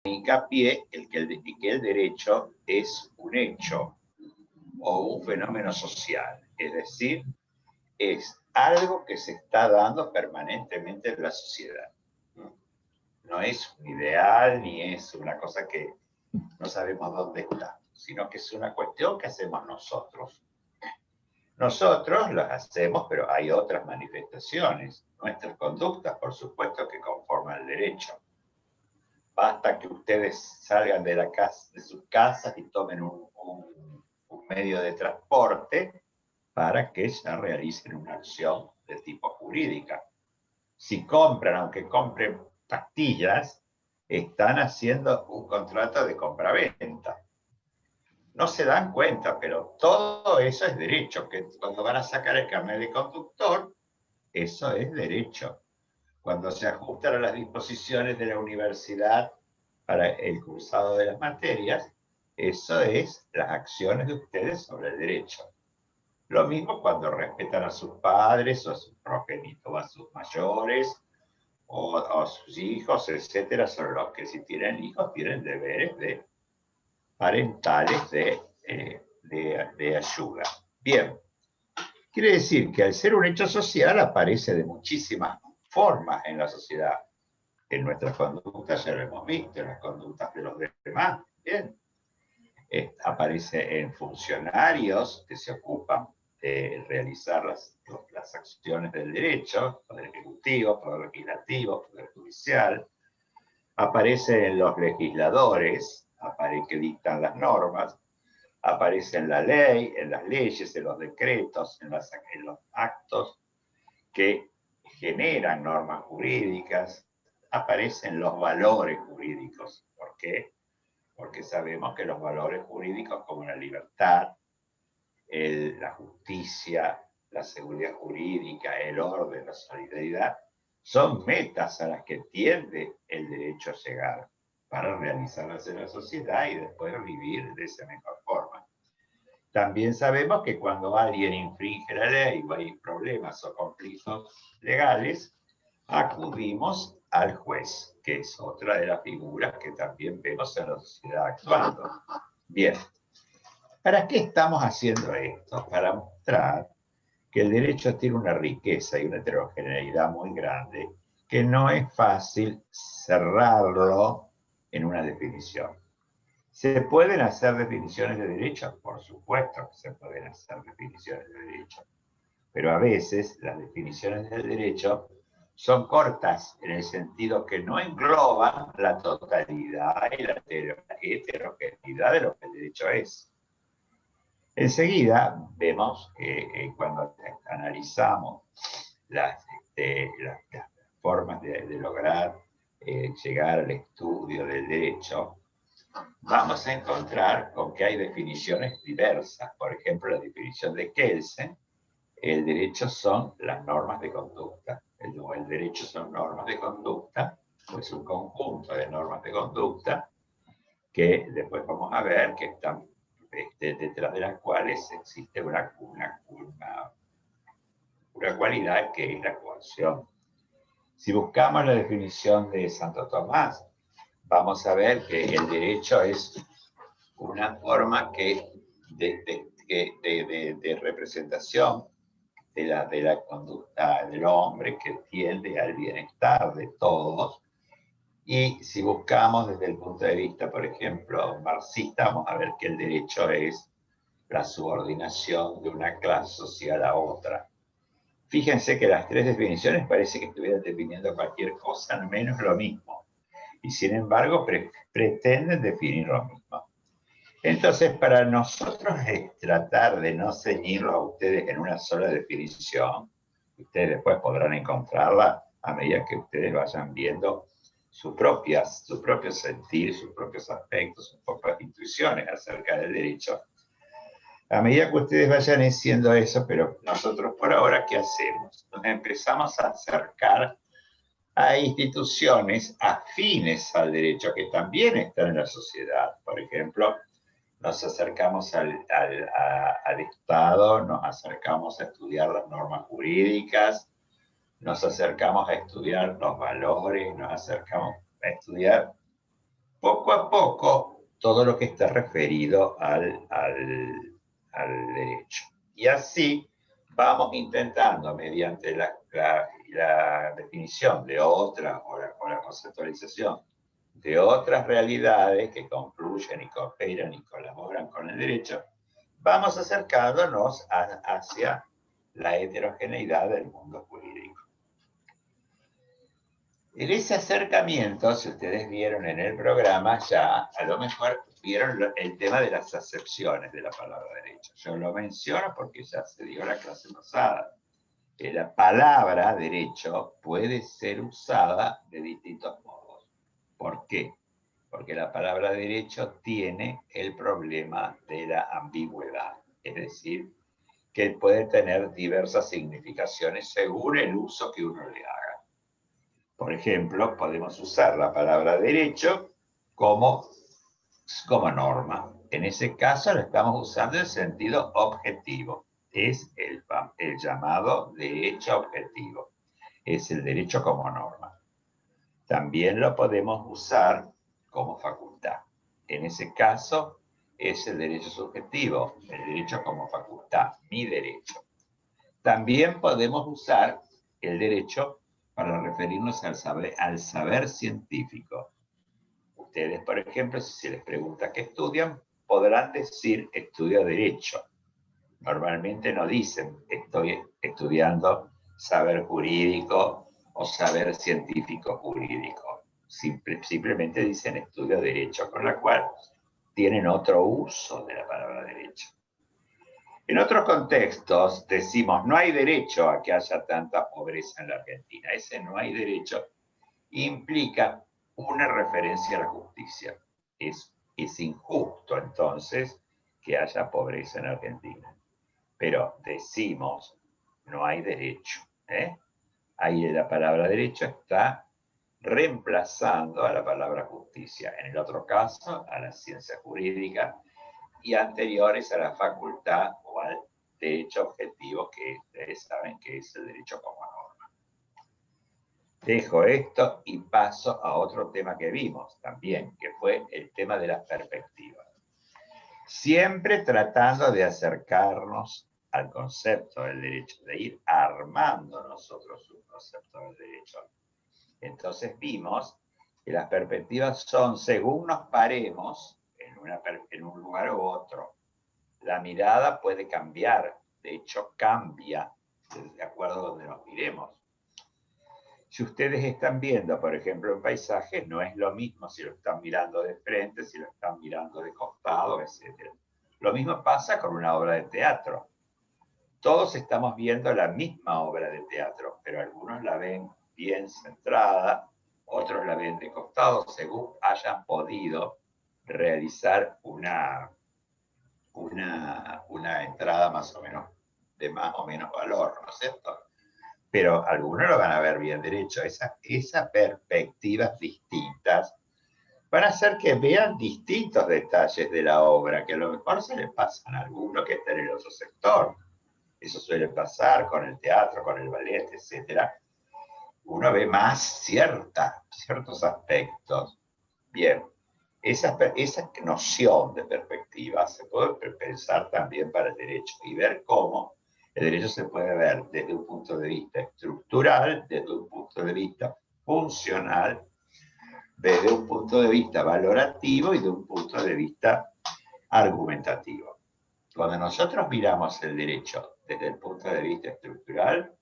hincapié en que el derecho es un hecho o un fenómeno social, es decir, es algo que se está dando permanentemente en la sociedad. No es un ideal ni es una cosa que no sabemos dónde está, sino que es una cuestión que hacemos nosotros. Nosotros las hacemos, pero hay otras manifestaciones. Nuestras conductas, por supuesto, que conforman el derecho. Basta que ustedes salgan de sus casas y tomen un medio de transporte para que ya realicen una acción de tipo jurídica. Si compran, aunque compren pastillas, están haciendo un contrato de compraventa. No se dan cuenta, pero todo eso es derecho, que cuando van a sacar el carnet de conductor, eso es derecho. Cuando se ajustan a las disposiciones de la universidad para el cursado de las materias, eso es las acciones de ustedes sobre el derecho. Lo mismo cuando respetan a sus padres o a sus progenitos, o a sus mayores, o a sus hijos, etcétera, sobre los que si tienen hijos tienen deberes de parentales de ayuda. Bien, quiere decir que al ser un hecho social aparece de muchísimas formas en la sociedad. En nuestras conductas ya lo hemos visto, en las conductas de los demás. Bien, aparece en funcionarios que se ocupan de realizar las acciones del derecho, poder ejecutivo, poder legislativo, poder judicial. Aparece en los legisladores, que dictan las normas. Aparece en la ley, en las leyes, en los decretos, en los actos que generan normas jurídicas. Aparecen los valores jurídicos. ¿Por qué? Porque sabemos que los valores jurídicos como la libertad, la justicia, la seguridad jurídica, el orden, la solidaridad, son metas a las que tiende el derecho a llegar para realizarlas en la sociedad y después vivir de esa mejor forma. También sabemos que cuando alguien infringe la ley o hay problemas o conflictos legales, acudimos al juez, que es otra de las figuras que también vemos en la sociedad actuando. Bien, ¿para qué estamos haciendo esto? Para mostrar que el derecho tiene una riqueza y una heterogeneidad muy grande, que no es fácil cerrarlo en una definición. ¿Se pueden hacer definiciones de derecho? Por supuesto que se pueden hacer definiciones de derecho, pero a veces las definiciones del derecho son cortas en el sentido que no engloban la totalidad y la heterogeneidad de lo que el derecho es. Enseguida vemos que cuando analizamos las formas de lograr llegar al estudio del derecho, vamos a encontrar con que hay definiciones diversas. Por ejemplo, la definición de Kelsen, el derecho son las normas de conducta. El derecho son normas de conducta, pues un conjunto de normas de conducta que después vamos a ver que están detrás de las cuales existe una cualidad que es la coerción. Si buscamos la definición de Santo Tomás, vamos a ver que el derecho es una forma de representación de la conducta del hombre que tiende al bienestar de todos. Y si buscamos desde el punto de vista, por ejemplo, marxista, vamos a ver que el derecho es la subordinación de una clase social a otra. Fíjense que las tres definiciones parece que estuvieran definiendo cualquier cosa, al menos lo mismo. Y sin embargo, pretenden definir lo mismo. Entonces, para nosotros es tratar de no ceñirlo a ustedes en una sola definición. Ustedes después podrán encontrarla a medida que ustedes vayan viendo su propio sentir, sus propios aspectos, sus propias intuiciones acerca del derecho. A medida que ustedes vayan haciendo eso, pero nosotros por ahora, ¿qué hacemos? Nos empezamos a acercar a instituciones afines al derecho que también están en la sociedad. Por ejemplo, nos acercamos al Estado, nos acercamos a estudiar las normas jurídicas, nos acercamos a estudiar los valores, nos acercamos a estudiar poco a poco todo lo que está referido al derecho. Y así vamos intentando, mediante la definición de otras, o la conceptualización de otras realidades que confluyen y cooperan y colaboran con el derecho, vamos acercándonos hacia la heterogeneidad del mundo jurídico. En ese acercamiento, si ustedes vieron en el programa, ya a lo mejor vieron el tema de las acepciones de la palabra derecho. Yo lo menciono porque ya se dio la clase pasada. Que la palabra derecho puede ser usada de distintos modos. ¿Por qué? Porque la palabra derecho tiene el problema de la ambigüedad. Es decir, que puede tener diversas significaciones según el uso que uno le haga. Por ejemplo, podemos usar la palabra derecho como norma. En ese caso lo estamos usando en sentido objetivo. Es el llamado derecho objetivo. Es el derecho como norma. También lo podemos usar como facultad. En ese caso es el derecho subjetivo, el derecho como facultad, mi derecho. También podemos usar el derecho para referirnos al saber científico. Ustedes, por ejemplo, si se les pregunta qué estudian, podrán decir estudio derecho. Normalmente no dicen estoy estudiando saber jurídico o saber científico jurídico. Simplemente dicen estudio derecho, con la cual tienen otro uso de la palabra derecho. En otros contextos decimos, no hay derecho a que haya tanta pobreza en la Argentina. Ese no hay derecho implica una referencia a la justicia. Es injusto entonces que haya pobreza en Argentina. Pero decimos, no hay derecho. Ahí la palabra derecho está reemplazando a la palabra justicia. En el otro caso, a la ciencia jurídica, y anteriores a la facultad o al derecho objetivo, que ustedes saben que es el derecho como norma. Dejo esto y paso a otro tema que vimos también, que fue el tema de las perspectivas. Siempre tratando de acercarnos al concepto del derecho, de ir armando nosotros un concepto del derecho. Entonces vimos que las perspectivas son según nos paremos en un lugar u otro. La mirada puede cambiar, de hecho cambia de acuerdo a donde nos miremos. Si ustedes están viendo, por ejemplo, un paisaje, no es lo mismo si lo están mirando de frente, si lo están mirando de costado, etc. Lo mismo pasa con una obra de teatro. Todos estamos viendo la misma obra de teatro, pero algunos la ven bien centrada, otros la ven de costado, según hayan podido realizar una entrada más o menos de más o menos valor, ¿no es cierto? Pero algunos lo van a ver bien derecho. Esas perspectivas distintas van a hacer que vean distintos detalles de la obra, que a lo mejor se les pasan a alguno que está en el otro sector. Eso suele pasar con el teatro, con el ballet, etc. Uno ve más ciertos aspectos. Bien, esa noción de perspectiva se puede pensar también para el derecho y ver cómo el derecho se puede ver desde un punto de vista estructural, desde un punto de vista funcional, desde un punto de vista valorativo y de un punto de vista argumentativo. Cuando nosotros miramos el derecho desde el punto de vista estructural,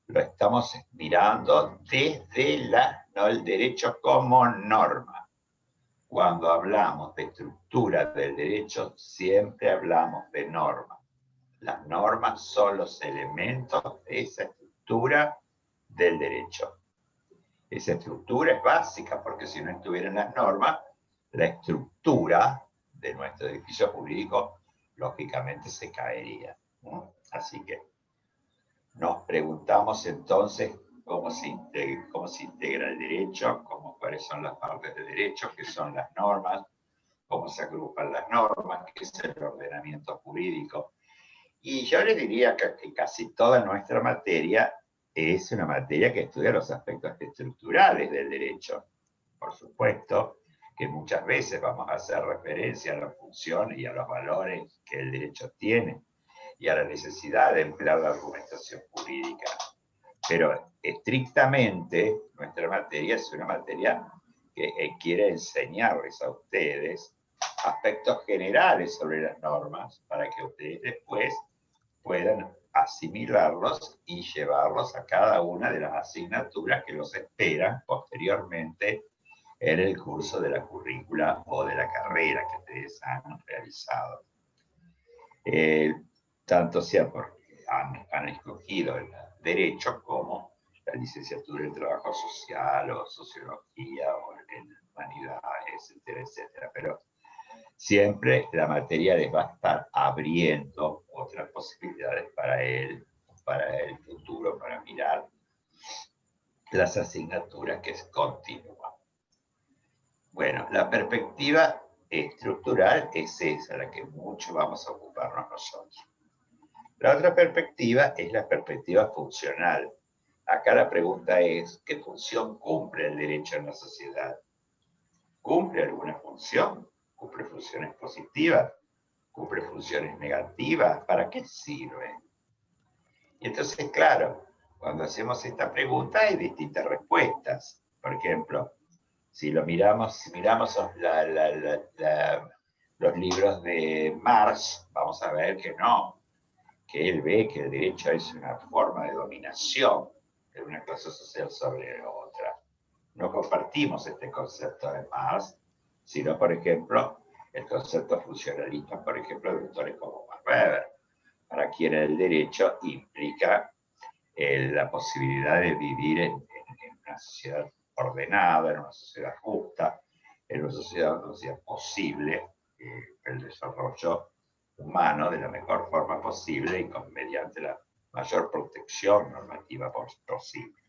lo estamos mirando desde no el derecho como norma. Cuando hablamos de estructura del derecho, siempre hablamos de normas. Las normas son los elementos de esa estructura del derecho. Esa estructura es básica porque si no estuvieran las normas, la estructura de nuestro edificio jurídico lógicamente se caería. Así que nos preguntamos entonces cómo se integra el derecho, cuáles son las partes del derecho, qué son las normas, cómo se agrupan las normas, qué es el ordenamiento jurídico. Y yo les diría que casi toda nuestra materia es una materia que estudia los aspectos estructurales del derecho. Por supuesto que muchas veces vamos a hacer referencia a las funciones y a los valores que el derecho tiene y a la necesidad de emplear la argumentación jurídica. Pero estrictamente nuestra materia es una materia que quiere enseñarles a ustedes aspectos generales sobre las normas para que ustedes después puedan asimilarlos y llevarlos a cada una de las asignaturas que los esperan posteriormente en el curso de la currícula o de la carrera que ustedes han realizado. Tanto sea porque han escogido el derecho como la licenciatura en trabajo social o sociología o en humanidades, etcétera, etcétera. Pero siempre la materia les va a estar abriendo otras posibilidades para el futuro, para mirar las asignaturas que es continua. Bueno, la perspectiva estructural es esa, la que mucho vamos a ocuparnos nosotros. La otra perspectiva es la perspectiva funcional. Acá la pregunta es, ¿qué función cumple el derecho en la sociedad? ¿Cumple alguna función? ¿Cumple funciones positivas? ¿Cumple funciones negativas? ¿Para qué sirve? Y entonces, claro, cuando hacemos esta pregunta hay distintas respuestas. Por ejemplo, si miramos los libros de Marx, vamos a ver que no, que él ve que el derecho es una forma de dominación de una clase social sobre otra. No compartimos este concepto de Marx, sino, por ejemplo, el concepto funcionalista, por ejemplo, de autores como Max Weber, para quien el derecho implica la posibilidad de vivir en una sociedad ordenada, en una sociedad justa, en una sociedad posible, el desarrollo humano de la mejor forma posible y mediante la mayor protección normativa posible.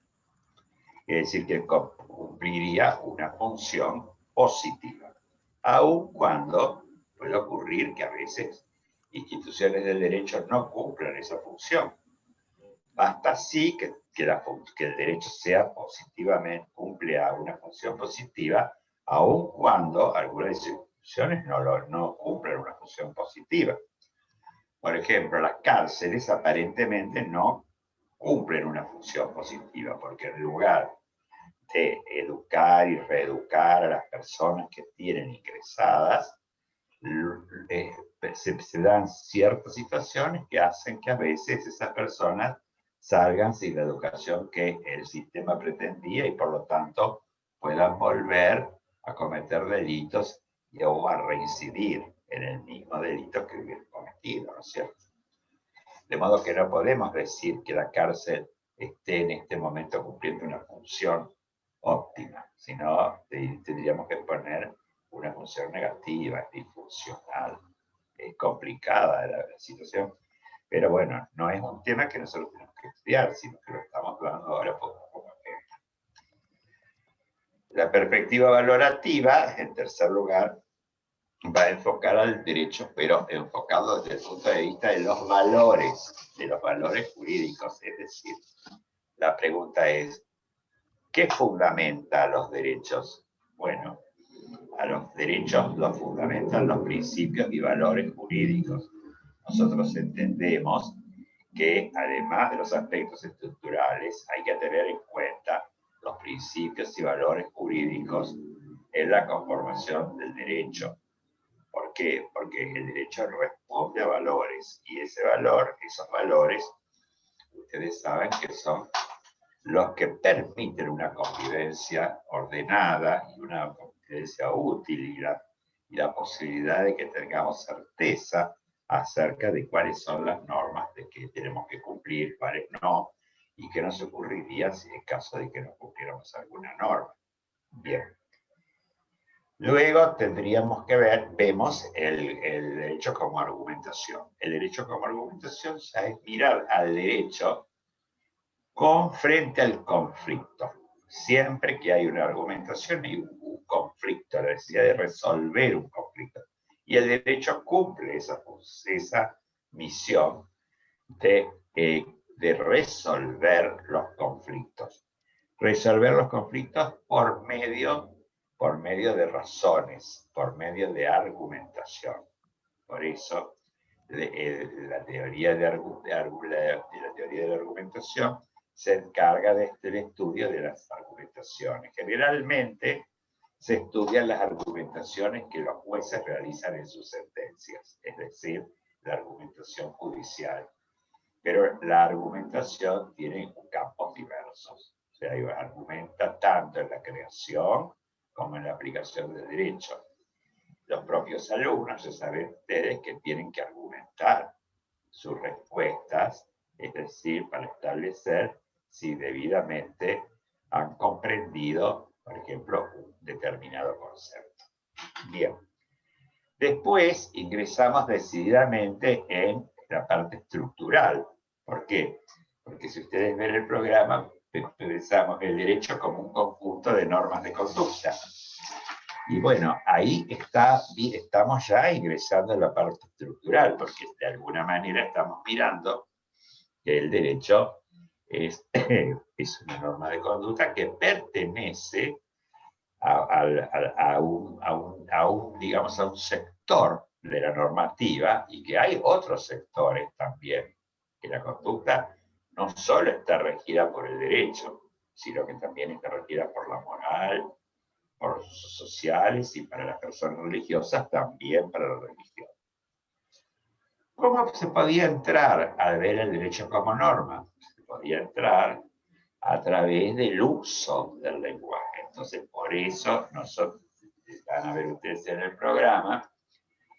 Es decir, que cumpliría una función positiva, aun cuando puede ocurrir que a veces instituciones del derecho no cumplan esa función. Basta sí que el derecho sea positivamente, cumple una función positiva, aun cuando algunas instituciones no cumplen una función positiva. Por ejemplo, las cárceles aparentemente no cumplen una función positiva, porque en lugar de educar y reeducar a las personas que tienen ingresadas, se dan ciertas situaciones que hacen que a veces esas personas salgan sin la educación que el sistema pretendía y por lo tanto puedan volver a cometer delitos o a reincidir en el mismo delito que hubieran cometido, ¿no es cierto? De modo que no podemos decir que la cárcel esté en este momento cumpliendo una función óptima, sino tendríamos que poner una función negativa, disfuncional. Es complicada la situación, pero bueno, no es un tema que nosotros tenemos que estudiar, sino que lo estamos hablando ahora como ejemplo. La perspectiva valorativa, en tercer lugar, va a enfocar al derecho, pero enfocado desde el punto de vista de los valores jurídicos. Es decir, la pregunta es, ¿qué fundamenta a los derechos? Bueno, a los derechos los fundamentan los principios y valores jurídicos. Nosotros entendemos que además de los aspectos estructurales hay que tener en cuenta los principios y valores jurídicos en la conformación del derecho. ¿Por qué? Porque el derecho responde a valores y esos valores, ustedes saben que son los que permiten una convivencia ordenada y una convivencia útil y la posibilidad de que tengamos certeza acerca de cuáles son las normas de que tenemos que cumplir, cuáles no, y qué nos ocurriría si en caso de que no cumpliéramos alguna norma. Bien. Luego tendríamos que vemos el derecho como argumentación. El derecho como argumentación es mirar al derecho frente al conflicto. Siempre que hay una argumentación hay un conflicto, la necesidad de resolver un conflicto. Y el derecho cumple esa misión de resolver los conflictos. Resolver los conflictos por medio por medio de razones, por medio de argumentación. Por eso, la teoría de la argumentación se encarga del estudio de las argumentaciones. Generalmente se estudian las argumentaciones que los jueces realizan en sus sentencias, es decir, la argumentación judicial. Pero la argumentación tiene campos diversos. O sea, argumenta tanto en la creación como en la aplicación del derecho. Los propios alumnos, ya saben ustedes, que tienen que argumentar sus respuestas, es decir, para establecer si debidamente han comprendido, por ejemplo, un determinado concepto. Bien. Después ingresamos decididamente en la parte estructural. ¿Por qué? Porque si ustedes ven el programa, pensamos el derecho como un conjunto de normas de conducta. Y bueno, ahí estamos ya ingresando en la parte estructural, porque de alguna manera estamos mirando que el derecho es una norma de conducta que pertenece a un sector de la normativa, y que hay otros sectores también, que la conducta no solo está regida por el derecho, sino que también está regida por la moral, por los sociales, y para las personas religiosas también para la religión. ¿Cómo se podía entrar a ver el derecho como norma? Se podía entrar a través del uso del lenguaje. Entonces, por eso nosotros, van a ver ustedes en el programa,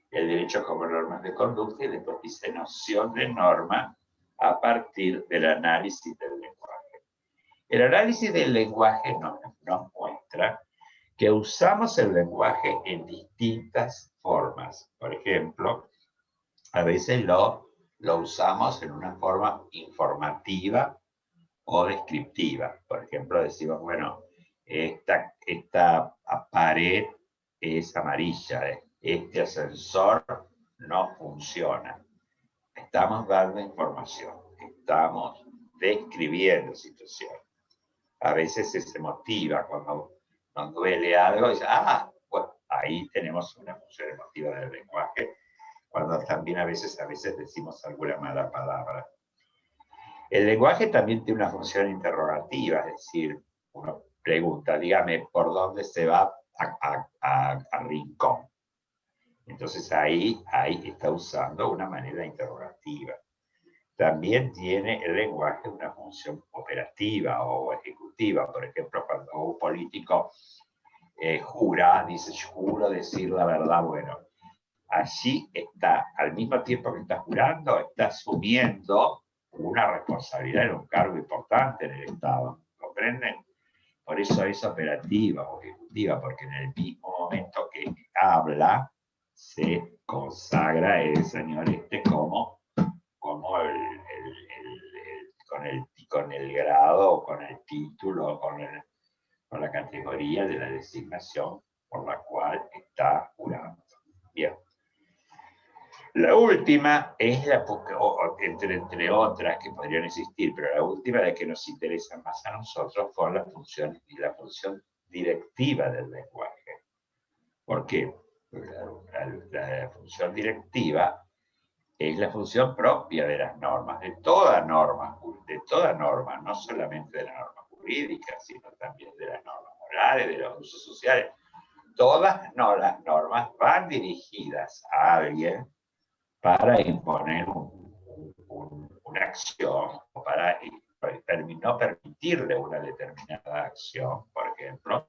el derecho como normas de conducta, y después dice noción de norma a partir del análisis del lenguaje. El análisis del lenguaje nos muestra que usamos el lenguaje en distintas formas. Por ejemplo, a veces lo usamos en una forma informativa o descriptiva. Por ejemplo, decimos, bueno, esta pared es amarilla, este ascensor no funciona. Estamos dando información, estamos describiendo situaciones. A veces es emotiva, cuando nos duele algo, dice, bueno, ahí tenemos una función emotiva del lenguaje, cuando también a veces decimos alguna mala palabra. El lenguaje también tiene una función interrogativa, es decir, uno pregunta, dígame, ¿por dónde se va a Rincón? Entonces ahí está usando una manera interrogativa. También tiene el lenguaje una función operativa o ejecutiva. Por ejemplo, cuando un político jura, dice, juro decir la verdad, bueno, allí está, al mismo tiempo que está jurando, está asumiendo una responsabilidad en un cargo importante en el Estado, ¿comprenden? Por eso es operativa o ejecutiva, porque en el mismo momento que habla, se consagra el señor como con el grado, con el título, con la categoría de la designación por la cual está jurando. Bien. La última es entre otras que podrían existir, pero la última, la que nos interesa más a nosotros, fue la función directiva del lenguaje. ¿Por qué? Porque la función directiva es la función propia de las normas, de toda norma, no solamente de la norma jurídica, sino también de las normas morales, de los usos sociales. Todas las normas van dirigidas a alguien para imponer una acción o para no permitirle una determinada acción, por ejemplo,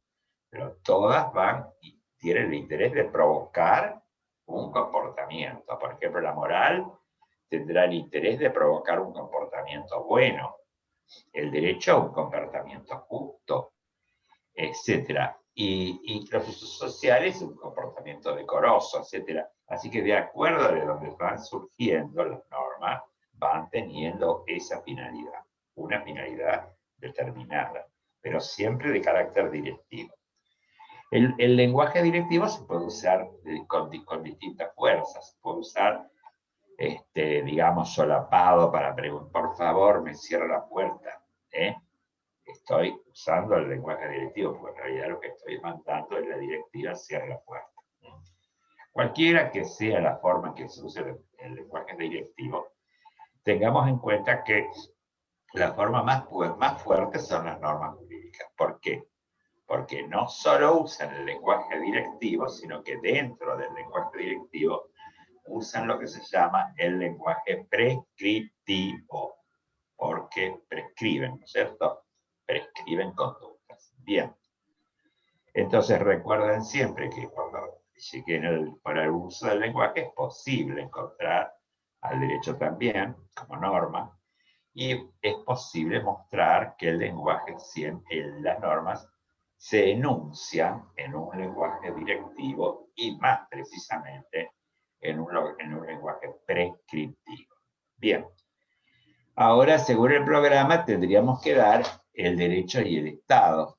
pero todas van y tienen el interés de provocar un comportamiento. Por ejemplo, la moral tendrá el interés de provocar un comportamiento bueno, el derecho a un comportamiento justo, etc. Y los usos sociales, un comportamiento decoroso, etc. Así que de acuerdo de donde van surgiendo las normas, van teniendo esa finalidad, una finalidad determinada, pero siempre de carácter directivo. El lenguaje directivo se puede usar con distintas fuerzas, se puede usar, digamos, solapado para preguntar, por favor, me cierra la puerta, estoy usando el lenguaje directivo, porque en realidad lo que estoy mandando es la directiva cierra la puerta. Cualquiera que sea la forma en que se use el lenguaje directivo, tengamos en cuenta que la forma más fuerte son las normas jurídicas. ¿Por qué? Porque no solo usan el lenguaje directivo, sino que dentro del lenguaje directivo usan lo que se llama el lenguaje prescriptivo, porque prescriben, ¿no es cierto? Prescriben conductas. Bien. Entonces recuerden siempre que cuando lleguen para el uso del lenguaje es posible encontrar al derecho también como norma, y es posible mostrar que el lenguaje, las normas, se enuncian en un lenguaje directivo y más precisamente en un lenguaje prescriptivo. Bien, ahora según el programa tendríamos que dar el derecho y el Estado.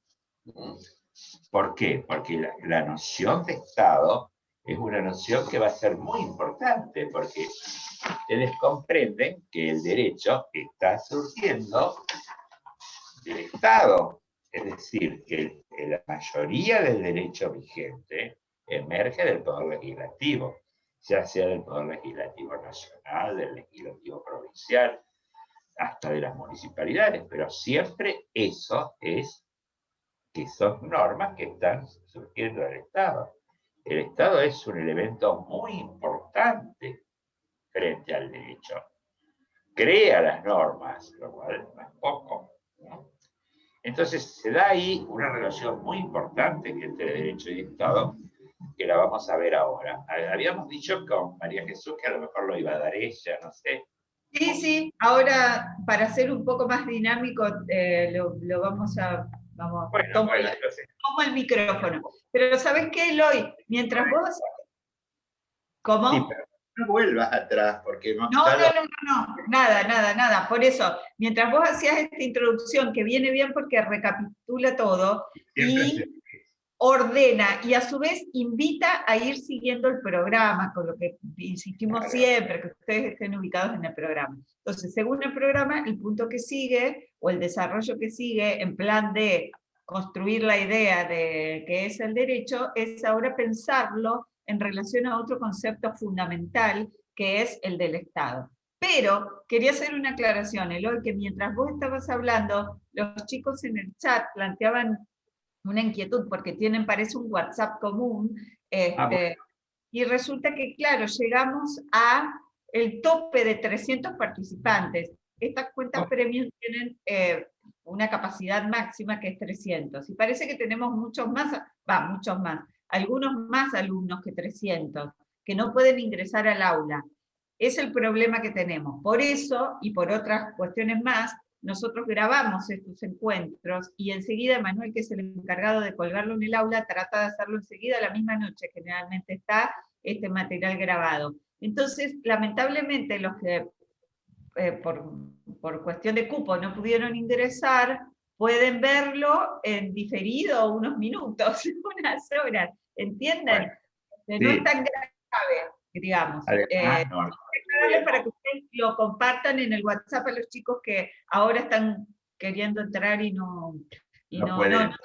¿Por qué? Porque la noción de Estado es una noción que va a ser muy importante, porque ustedes comprenden que el derecho está surgiendo del Estado. Es decir, que la mayoría del derecho vigente emerge del Poder Legislativo, ya sea del Poder Legislativo Nacional, del Legislativo Provincial, hasta de las municipalidades, pero siempre eso es que son normas que están surgiendo del Estado. El Estado es un elemento muy importante frente al derecho. Crea las normas, lo cual no es poco, ¿no? Entonces se da ahí una relación muy importante entre derecho y Estado, que la vamos a ver ahora. Habíamos dicho con María Jesús que a lo mejor lo iba a dar ella, no sé. Sí, sí, ahora para ser un poco más dinámico lo vamos a, Bueno, entonces. tomo el micrófono. Pero ¿sabes qué, Eloy? Mientras vos... ¿Cómo? Sí, pero no vuelvas atrás, porque No, nada. Por eso, mientras vos hacías esta introducción, que viene bien porque recapitula todo y ordena, y a su vez invita a ir siguiendo el programa, con lo que insistimos siempre, que ustedes estén ubicados en el programa. Entonces, según el programa, el punto que sigue, o el desarrollo que sigue, en plan de construir la idea de qué es el derecho, es ahora pensarlo en relación a otro concepto fundamental, que es el del Estado. Pero quería hacer una aclaración, Eloy, que mientras vos estabas hablando, los chicos en el chat planteaban una inquietud, porque tienen, parece, un WhatsApp común, bueno. y resulta que, claro, llegamos a el tope de 300 participantes. Estas cuentas premium tienen una capacidad máxima que es 300, y parece que tenemos muchos más, algunos más alumnos que 300, que no pueden ingresar al aula. Es el problema que tenemos. Por eso, y por otras cuestiones más, nosotros grabamos estos encuentros y enseguida Manuel, que es el encargado de colgarlo en el aula, trata de hacerlo enseguida la misma noche, generalmente está este material grabado. Entonces, lamentablemente, los que por cuestión de cupo no pudieron ingresar, pueden verlo en diferido unos minutos, unas horas, ¿entienden? Bueno, no es tan grave, digamos. Además, no, Para que ustedes lo compartan en el WhatsApp a los chicos que ahora están queriendo entrar y no tenemos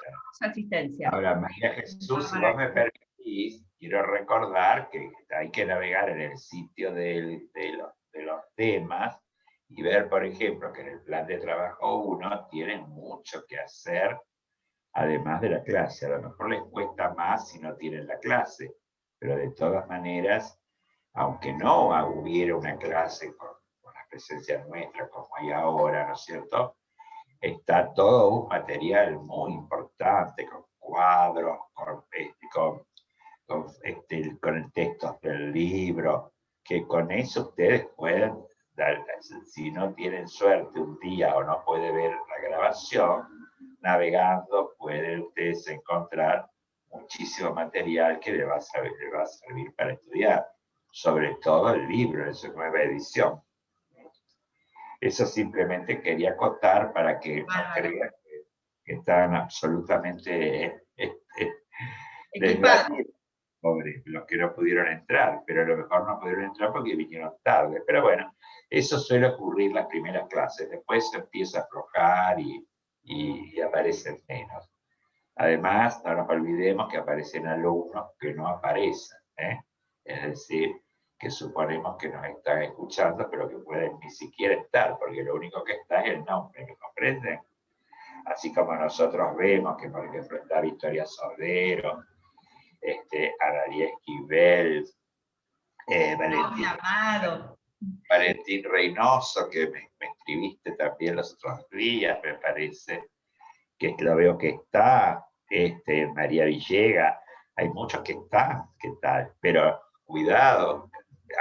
asistencia. Ahora, María Jesús, si vos me permitís, quiero recordar que hay que navegar en el sitio de los temas y ver, por ejemplo, que en el plan de trabajo 1 tienen mucho que hacer, además de la clase. A lo mejor les cuesta más si no tienen la clase, pero de todas maneras, aunque no hubiera una clase con la presencia nuestra como hay ahora, ¿no es cierto? Está todo un material muy importante, con cuadros, con el texto del libro, que con eso ustedes pueden, si no tienen suerte un día o no puede ver la grabación, navegando pueden ustedes encontrar muchísimo material que les va a servir para estudiar, sobre todo el libro en su nueva edición. Eso simplemente quería acotar para que no crean que están absolutamente desvalidos, pobres, los que no pudieron entrar, pero a lo mejor no pudieron entrar porque vinieron tarde. Pero bueno, eso suele ocurrir las primeras clases, después se empieza a aflojar y y aparecen menos. Además, no nos olvidemos que aparecen alumnos que no aparecen, ¿eh? Es decir, que suponemos que nos están escuchando, pero que pueden ni siquiera estar, porque lo único que está es el nombre, ¿me comprenden? Así como nosotros vemos que, por ejemplo, está Victoria Sordero, Analía Esquivel, Valentín, Valentín Reynoso, que me escribiste también los otros días, me parece, que lo veo que está, María Villega, hay muchos que están, ¿qué tal? Pero cuidado,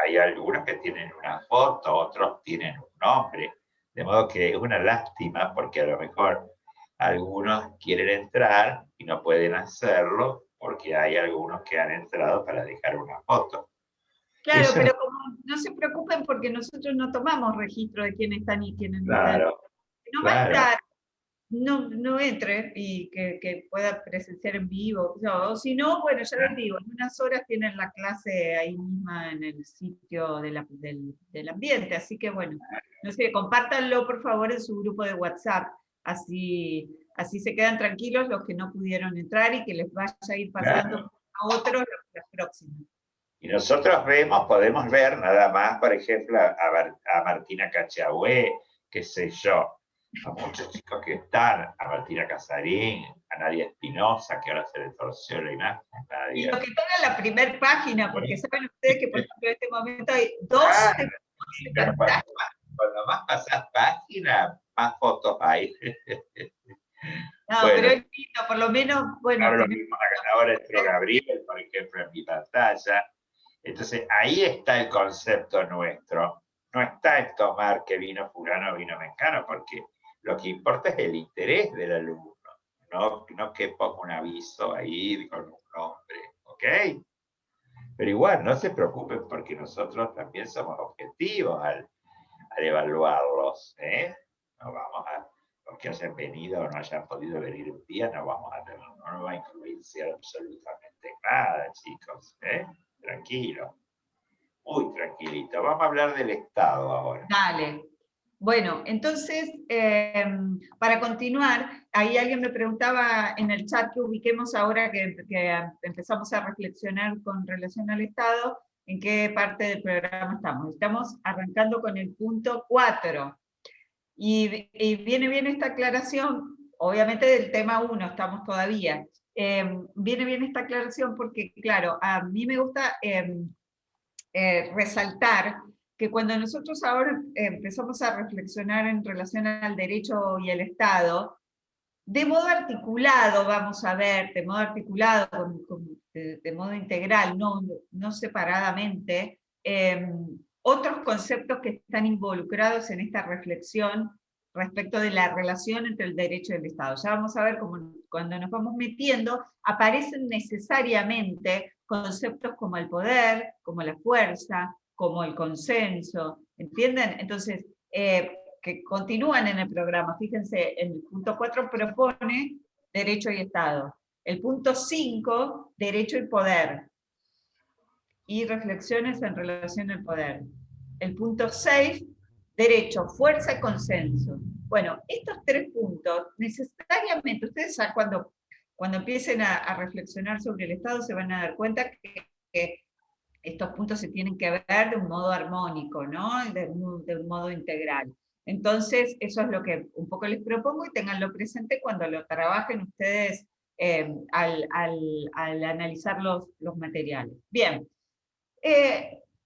hay algunos que tienen una foto, otros tienen un nombre, de modo que es una lástima porque a lo mejor algunos quieren entrar y no pueden hacerlo porque hay algunos que han entrado para dejar una foto. Claro, eso, pero como no se preocupen porque nosotros no tomamos registro de quiénes están y quiénes no están. No va a estar, no entre y que pueda presenciar en vivo. O si no, bueno, ya les digo, en unas horas tienen la clase ahí misma en el sitio del ambiente. Así que bueno, no sé, compártanlo por favor en su grupo de WhatsApp. Así se quedan tranquilos los que no pudieron entrar y que les vaya a ir pasando a otros los próximos. Y nosotros podemos ver nada más, por ejemplo, a Martina Cachahué, qué sé yo, a muchos chicos que están, a Martina Casarín, a Nadia Espinosa, que ahora se le torció la imagen. Y lo que están en la primera página, porque saben ustedes que, por ejemplo, en este momento hay dos cuando más pasas página, más fotos hay. No, bueno, pero es lindo, por lo menos, bueno. Ahora entró Gabriel, por ejemplo, en mi pantalla. Entonces, ahí está el concepto nuestro. No está en tomar que vino fulano, vino mengano, porque lo que importa es el interés del alumno, no que ponga un aviso ahí con un nombre, ¿ok? Pero igual, no se preocupen porque nosotros también somos objetivos al evaluarlos, ¿eh? No vamos a, los que hayan venido o no hayan podido venir un día, no vamos a tener, no va a influenciar absolutamente nada, chicos, ¿eh? Tranquilo, muy tranquilito. Vamos a hablar del Estado ahora. Dale. Bueno, entonces, para continuar, ahí alguien me preguntaba en el chat que ubiquemos ahora que empezamos a reflexionar con relación al Estado, en qué parte del programa estamos. Estamos arrancando con el punto 4. Y viene bien esta aclaración, obviamente del tema 1 estamos todavía. Viene bien esta aclaración porque, claro, a mí me gusta resaltar que cuando nosotros ahora empezamos a reflexionar en relación al derecho y el Estado, de modo articulado, vamos a ver, de modo articulado, de modo integral, no separadamente, otros conceptos que están involucrados en esta reflexión respecto de la relación entre el derecho y el Estado. Ya vamos a ver cómo cuando nos vamos metiendo, aparecen necesariamente conceptos como el poder, como la fuerza, como el consenso, ¿entienden? Entonces, que continúan en el programa, fíjense, en el punto 4 propone derecho y Estado. El punto 5, derecho y poder. Y reflexiones en relación al poder. El punto 6, derecho, fuerza y consenso. Bueno, estos 3 puntos, necesariamente, ustedes ya cuando empiecen a reflexionar sobre el Estado se van a dar cuenta que estos puntos se tienen que ver de un modo armónico, ¿no? De un modo integral. Entonces, eso es lo que un poco les propongo y tenganlo presente cuando lo trabajen ustedes al analizar los materiales. Bien.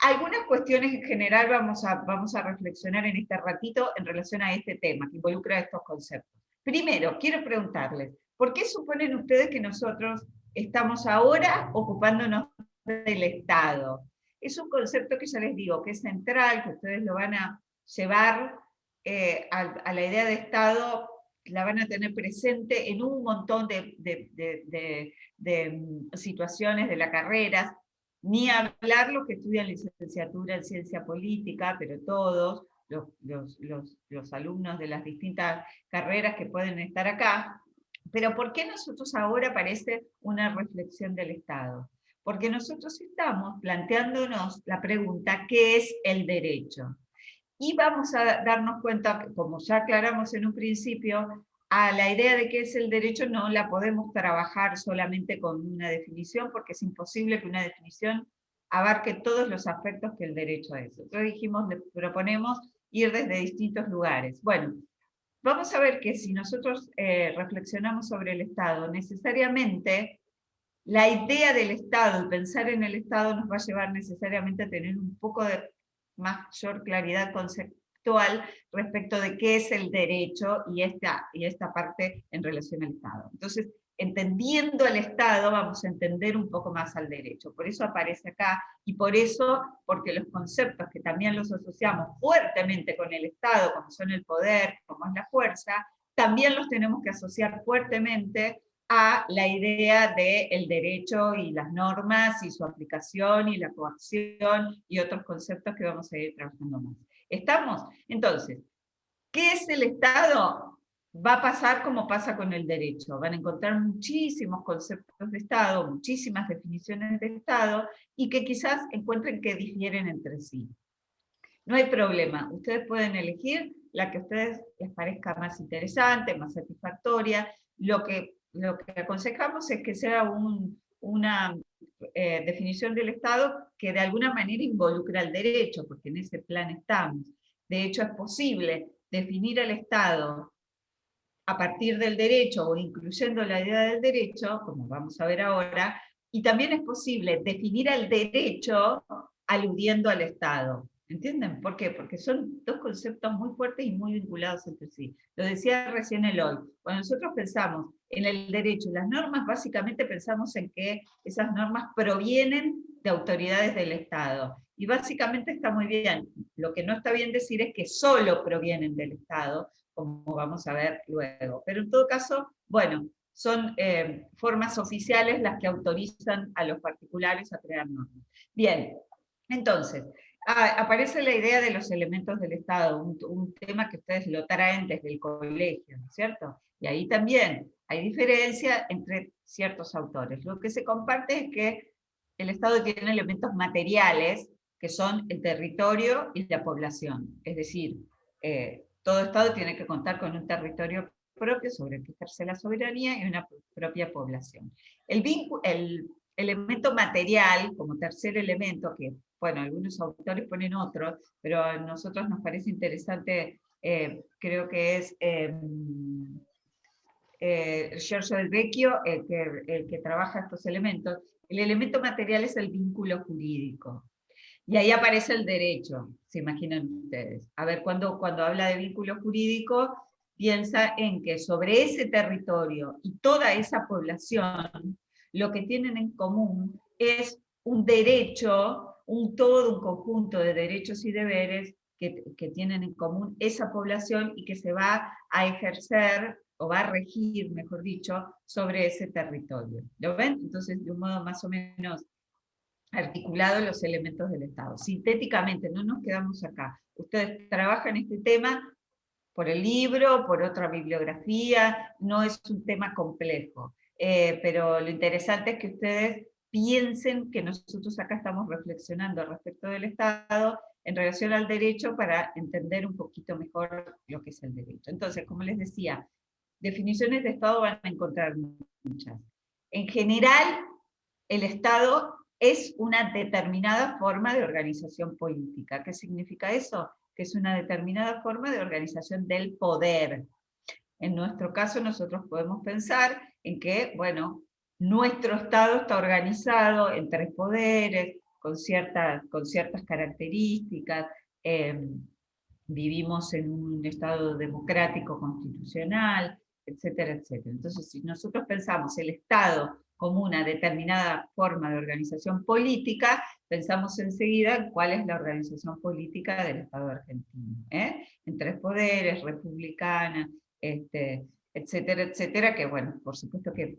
Algunas cuestiones en general vamos a reflexionar en este ratito en relación a este tema que involucra estos conceptos. Primero, quiero preguntarles, ¿por qué suponen ustedes que nosotros estamos ahora ocupándonos del Estado? Es un concepto que ya les digo, que es central, que ustedes lo van a llevar a la idea de Estado, la van a tener presente en un montón de situaciones de la carrera, ni hablar los que estudian licenciatura en ciencia política, pero todos los alumnos de las distintas carreras que pueden estar acá. Pero ¿por qué nosotros ahora parece una reflexión del Estado? Porque nosotros estamos planteándonos la pregunta, ¿qué es el derecho? Y vamos a darnos cuenta, como ya aclaramos en un principio, a la idea de qué es el derecho no la podemos trabajar solamente con una definición, porque es imposible que una definición abarque todos los aspectos que el derecho es. Nosotros dijimos, le proponemos ir desde distintos lugares. Bueno, vamos a ver que si nosotros reflexionamos sobre el Estado, necesariamente la idea del Estado y pensar en el Estado nos va a llevar necesariamente a tener un poco de mayor claridad conceptual respecto de qué es el derecho y esta parte en relación al Estado. Entonces, entendiendo al Estado, vamos a entender un poco más al derecho. Por eso aparece acá, y por eso, porque los conceptos que también los asociamos fuertemente con el Estado, como son el poder, como es la fuerza, también los tenemos que asociar fuertemente a la idea del derecho y las normas y su aplicación y la coacción y otros conceptos que vamos a ir trabajando más. ¿Estamos? Entonces, ¿qué es el Estado? Va a pasar como pasa con el derecho. Van a encontrar muchísimos conceptos de Estado, muchísimas definiciones de Estado, y que quizás encuentren que difieren entre sí. No hay problema, ustedes pueden elegir la que a ustedes les parezca más interesante, más satisfactoria. Lo que aconsejamos es que sea una definición del Estado que de alguna manera involucra al derecho, porque en ese plan estamos. De hecho, es posible definir el Estado a partir del derecho o incluyendo la idea del derecho, como vamos a ver ahora, y también es posible definir el derecho aludiendo al Estado. ¿Entienden? ¿Por qué? Porque son dos conceptos muy fuertes y muy vinculados entre sí. Lo decía recién Eloy. Cuando nosotros pensamos en el derecho y las normas, básicamente pensamos en que esas normas provienen de autoridades del Estado. Y básicamente está muy bien. Lo que no está bien decir es que solo provienen del Estado, como vamos a ver luego. Pero en todo caso, bueno, son formas oficiales las que autorizan a los particulares a crear normas. Bien, entonces, aparece la idea de los elementos del Estado, un tema que ustedes lo traen desde el colegio, ¿no es cierto? Y ahí también hay diferencia entre ciertos autores. Lo que se comparte es que el Estado tiene elementos materiales, que son el territorio y la población. Es decir, todo Estado tiene que contar con un territorio propio sobre el que ejerce la soberanía y una propia población. El elemento material, como tercer elemento, que, bueno, algunos autores ponen otro, pero a nosotros nos parece interesante, creo que es Giorgio Del Vecchio, el que trabaja estos elementos. El elemento material es el vínculo jurídico. Y ahí aparece el derecho, se imaginan ustedes. A ver, cuando habla de vínculo jurídico, piensa en que sobre ese territorio y toda esa población, lo que tienen en común es un derecho, todo un conjunto de derechos y deberes que tienen en común esa población y que se va a ejercer, o va a regir, mejor dicho, sobre ese territorio. ¿Lo ven? Entonces, de un modo más o menos articulado los elementos del Estado. Sintéticamente, no nos quedamos acá. Ustedes trabajan este tema por el libro, por otra bibliografía, no es un tema complejo, pero lo interesante es que ustedes piensen que nosotros acá estamos reflexionando respecto del Estado en relación al derecho para entender un poquito mejor lo que es el derecho. Entonces, como les decía, definiciones de Estado van a encontrar muchas. En general, el Estado es una determinada forma de organización política. ¿Qué significa eso? Que es una determinada forma de organización del poder. En nuestro caso, nosotros podemos pensar en que, bueno, nuestro Estado está organizado en tres poderes, con ciertas características, vivimos en un Estado democrático constitucional, etcétera, etcétera. Entonces, si nosotros pensamos el Estado como una determinada forma de organización política, pensamos enseguida en cuál es la organización política del Estado argentino. En tres poderes, republicana, etcétera, etcétera, que bueno, por supuesto que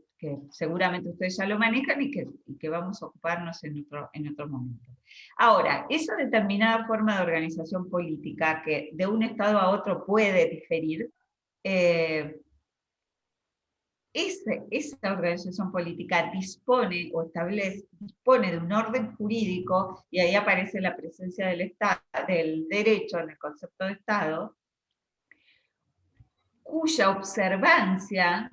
seguramente ustedes ya lo manejan y que vamos a ocuparnos en otro momento. Ahora, esa determinada forma de organización política que de un Estado a otro puede diferir, esa organización política dispone de un orden jurídico, y ahí aparece la presencia del derecho en el concepto de Estado, cuya observancia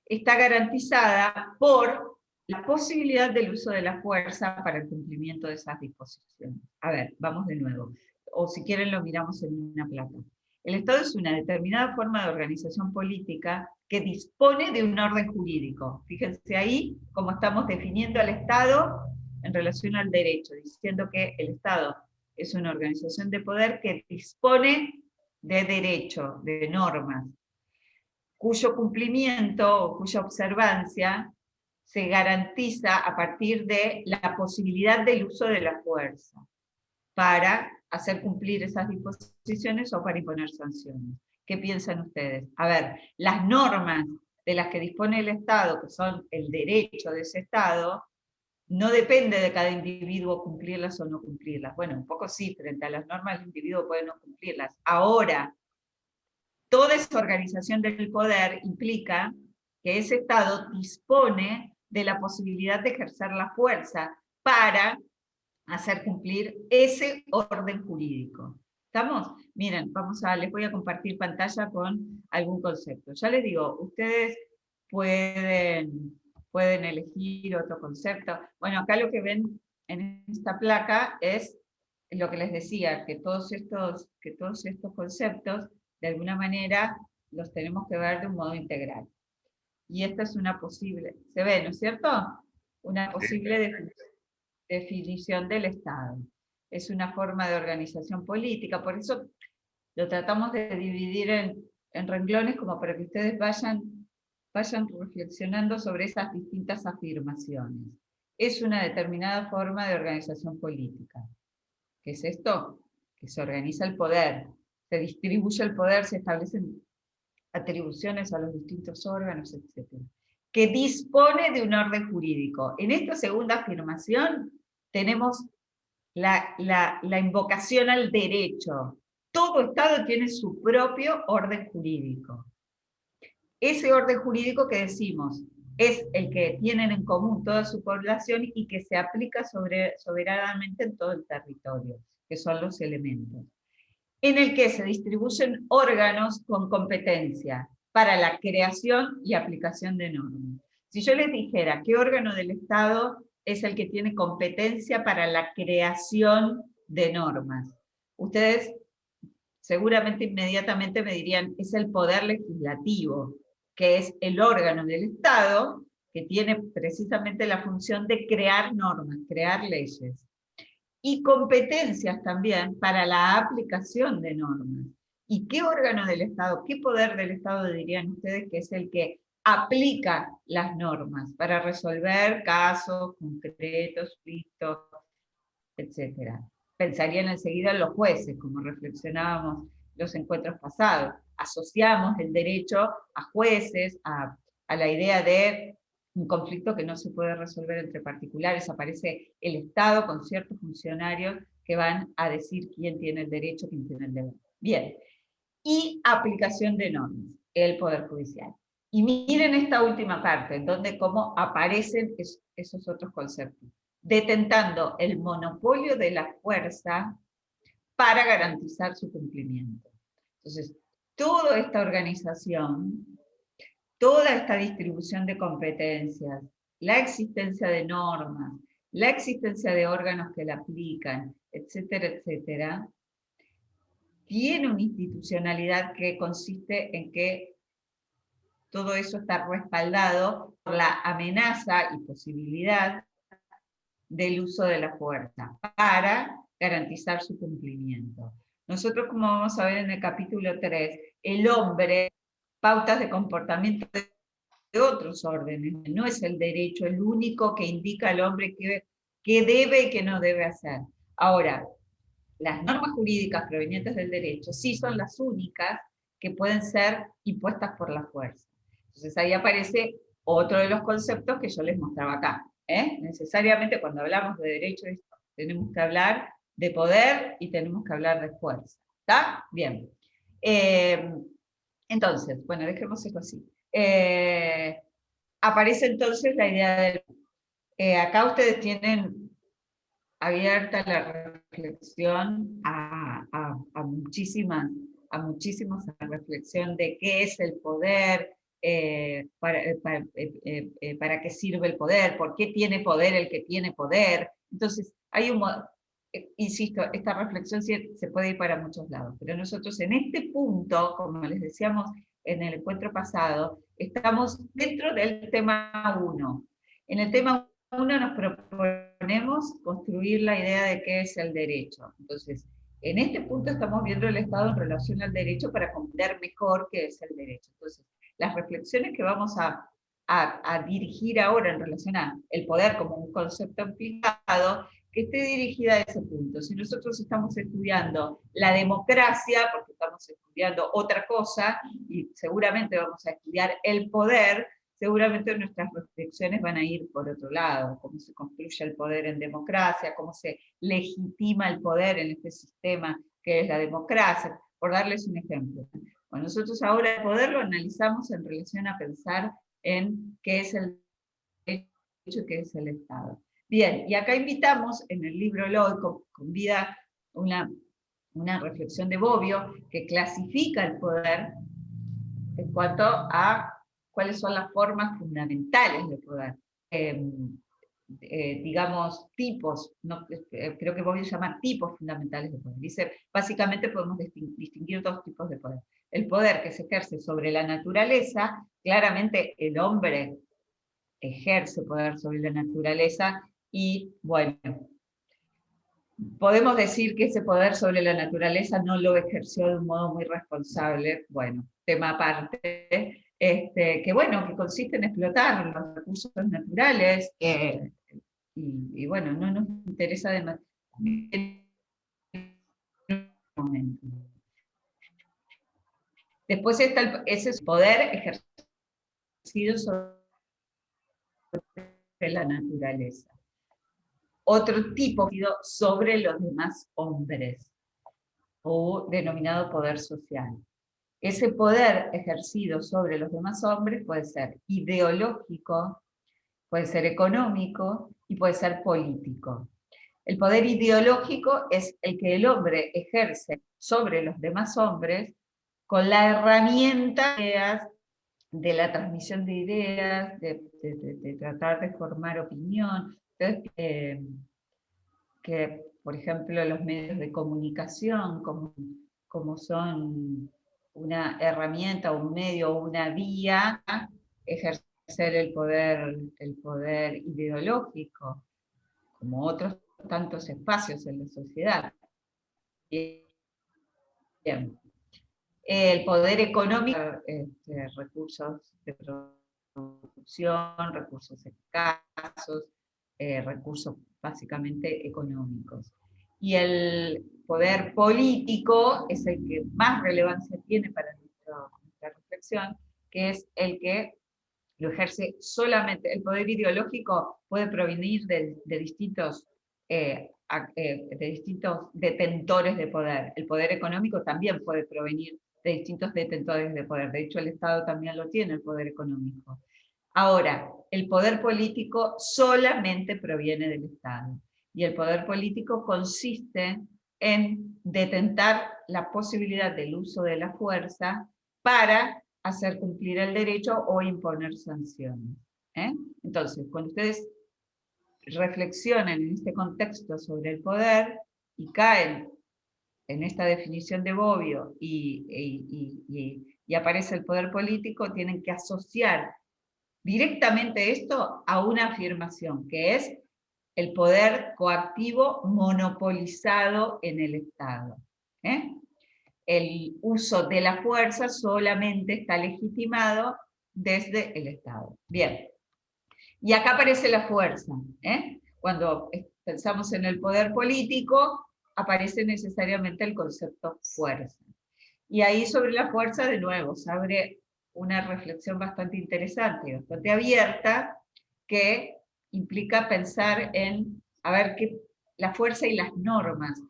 está garantizada por la posibilidad del uso de la fuerza para el cumplimiento de esas disposiciones. A ver, vamos de nuevo. O si quieren lo miramos en una placa. El Estado es una determinada forma de organización política que dispone de un orden jurídico. Fíjense ahí cómo estamos definiendo al Estado en relación al derecho, diciendo que el Estado es una organización de poder que dispone de derecho, de normas, cuyo cumplimiento o cuya observancia se garantiza a partir de la posibilidad del uso de la fuerza para hacer cumplir esas disposiciones o para imponer sanciones. ¿Qué piensan ustedes? A ver, las normas de las que dispone el Estado, que son el derecho de ese Estado, no depende de cada individuo cumplirlas o no cumplirlas. Bueno, un poco sí, frente a las normas el individuo puede no cumplirlas. Ahora, toda esa organización del poder implica que ese Estado dispone de la posibilidad de ejercer la fuerza para hacer cumplir ese orden jurídico. ¿Estamos? Miren, les voy a compartir pantalla con algún concepto. Ya les digo, ustedes pueden elegir otro concepto. Bueno, acá lo que ven en esta placa es lo que les decía, que todos estos conceptos, de alguna manera, los tenemos que ver de un modo integral. Y esta es una posible, ¿se ve, no es cierto? Una posible definición del Estado. Es una forma de organización política, por eso lo tratamos de dividir en renglones como para que ustedes vayan reflexionando sobre esas distintas afirmaciones. Es una determinada forma de organización política. ¿Qué es esto? Que se organiza el poder, se distribuye el poder, se establecen atribuciones a los distintos órganos, etc. Que dispone de un orden jurídico. En esta segunda afirmación tenemos la invocación al derecho. Todo Estado tiene su propio orden jurídico. Ese orden jurídico que decimos es el que tienen en común toda su población y que se aplica soberanamente en todo el territorio, que son los elementos, en el que se distribuyen órganos con competencia para la creación y aplicación de normas. Si yo les dijera qué órgano del Estado es el que tiene competencia para la creación de normas, ustedes seguramente inmediatamente me dirían, es el Poder Legislativo, que es el órgano del Estado que tiene precisamente la función de crear normas, crear leyes. Y competencias también para la aplicación de normas. ¿Y qué órgano del Estado, qué poder del Estado dirían ustedes que es el que aplica las normas para resolver casos concretos, listos, etcétera? Pensarían enseguida en los jueces, como reflexionábamos los encuentros pasados. Asociamos el derecho a jueces, a la idea de un conflicto que no se puede resolver entre particulares, aparece el Estado con ciertos funcionarios que van a decir quién tiene el derecho, quién tiene el deber. Bien, y aplicación de normas, el Poder Judicial. Y miren esta última parte, en donde cómo aparecen esos otros conceptos. Detentando el monopolio de la fuerza para garantizar su cumplimiento. Entonces, toda esta organización, toda esta distribución de competencias, la existencia de normas, la existencia de órganos que la aplican, etcétera, etcétera, tiene una institucionalidad que consiste en que todo eso está respaldado por la amenaza y posibilidad del uso de la fuerza para garantizar su cumplimiento. Nosotros, como vamos a ver en el capítulo 3, el hombre, pautas de comportamiento de otros órdenes, no es el derecho el único que indica al hombre qué debe y qué no debe hacer. Ahora, las normas jurídicas provenientes del derecho sí son las únicas que pueden ser impuestas por la fuerza. Entonces ahí aparece otro de los conceptos que yo les mostraba acá. Necesariamente cuando hablamos de derecho tenemos que hablar de poder y tenemos que hablar de fuerza. ¿Está? Bien. Entonces, bueno, dejemos eso así. Aparece entonces la idea del... acá ustedes tienen abierta la reflexión a a muchísimos a la reflexión de qué es el poder, para qué sirve el poder, por qué tiene poder el que tiene poder. Entonces, insisto, esta reflexión se puede ir para muchos lados, pero nosotros en este punto, como les decíamos en el encuentro pasado, estamos dentro del tema 1. En el tema 1 nos proponemos construir la idea de qué es el derecho. Entonces, en este punto estamos viendo el Estado en relación al derecho para comprender mejor qué es el derecho. Entonces, las reflexiones que vamos a dirigir ahora en relación al poder como un concepto aplicado, que esté dirigida a ese punto. Si nosotros estamos estudiando la democracia, porque estamos estudiando otra cosa, y seguramente vamos a estudiar el poder, seguramente nuestras reflexiones van a ir por otro lado, cómo se construye el poder en democracia, cómo se legitima el poder en este sistema que es la democracia, por darles un ejemplo. Bueno, nosotros ahora el poder lo analizamos en relación a pensar en qué es el derecho y qué es el Estado. Bien, y acá invitamos en el libro Loi, convida una reflexión de Bobbio que clasifica el poder en cuanto a cuáles son las formas fundamentales de poder. Digamos, tipos, creo que Bobbio llama tipos fundamentales de poder. Dice, básicamente podemos distinguir dos tipos de poder. El poder que se ejerce sobre la naturaleza, claramente el hombre ejerce poder sobre la naturaleza, y bueno, podemos decir que ese poder sobre la naturaleza no lo ejerció de un modo muy responsable, bueno, tema aparte, que bueno, que consiste en explotar los recursos naturales, y bueno, no nos interesa demasiado en el momento. Después está ese poder ejercido sobre la naturaleza. Otro tipo sobre los demás hombres, o denominado poder social. Ese poder ejercido sobre los demás hombres puede ser ideológico, puede ser económico y puede ser político. El poder ideológico es el que el hombre ejerce sobre los demás hombres con la herramienta de la transmisión de ideas, de tratar de formar opinión. Entonces, que, por ejemplo, los medios de comunicación, como son una herramienta, un medio, una vía, ejercer el poder ideológico, como otros tantos espacios en la sociedad. Bien. El poder económico, recursos de producción, recursos escasos, recursos básicamente económicos. Y el poder político es el que más relevancia tiene para nuestra reflexión, que es el que lo ejerce solamente. El poder ideológico puede provenir de distintos detentores de poder. El poder económico también puede provenir de distintos detentores de poder. De hecho, el Estado también lo tiene, el poder económico. Ahora, el poder político solamente proviene del Estado. Y el poder político consiste en detentar la posibilidad del uso de la fuerza para hacer cumplir el derecho o imponer sanciones. Entonces, cuando ustedes reflexionan en este contexto sobre el poder y caen en esta definición de Bobbio y aparece el poder político, tienen que asociar directamente esto a una afirmación, que es el poder coactivo monopolizado en el Estado. El uso de la fuerza solamente está legitimado desde el Estado. Bien, y acá aparece la fuerza. Cuando pensamos en el poder político, aparece necesariamente el concepto fuerza. Y ahí sobre la fuerza, de nuevo, se abre una reflexión bastante interesante, bastante abierta, que implica pensar en, a ver, la fuerza y las normas.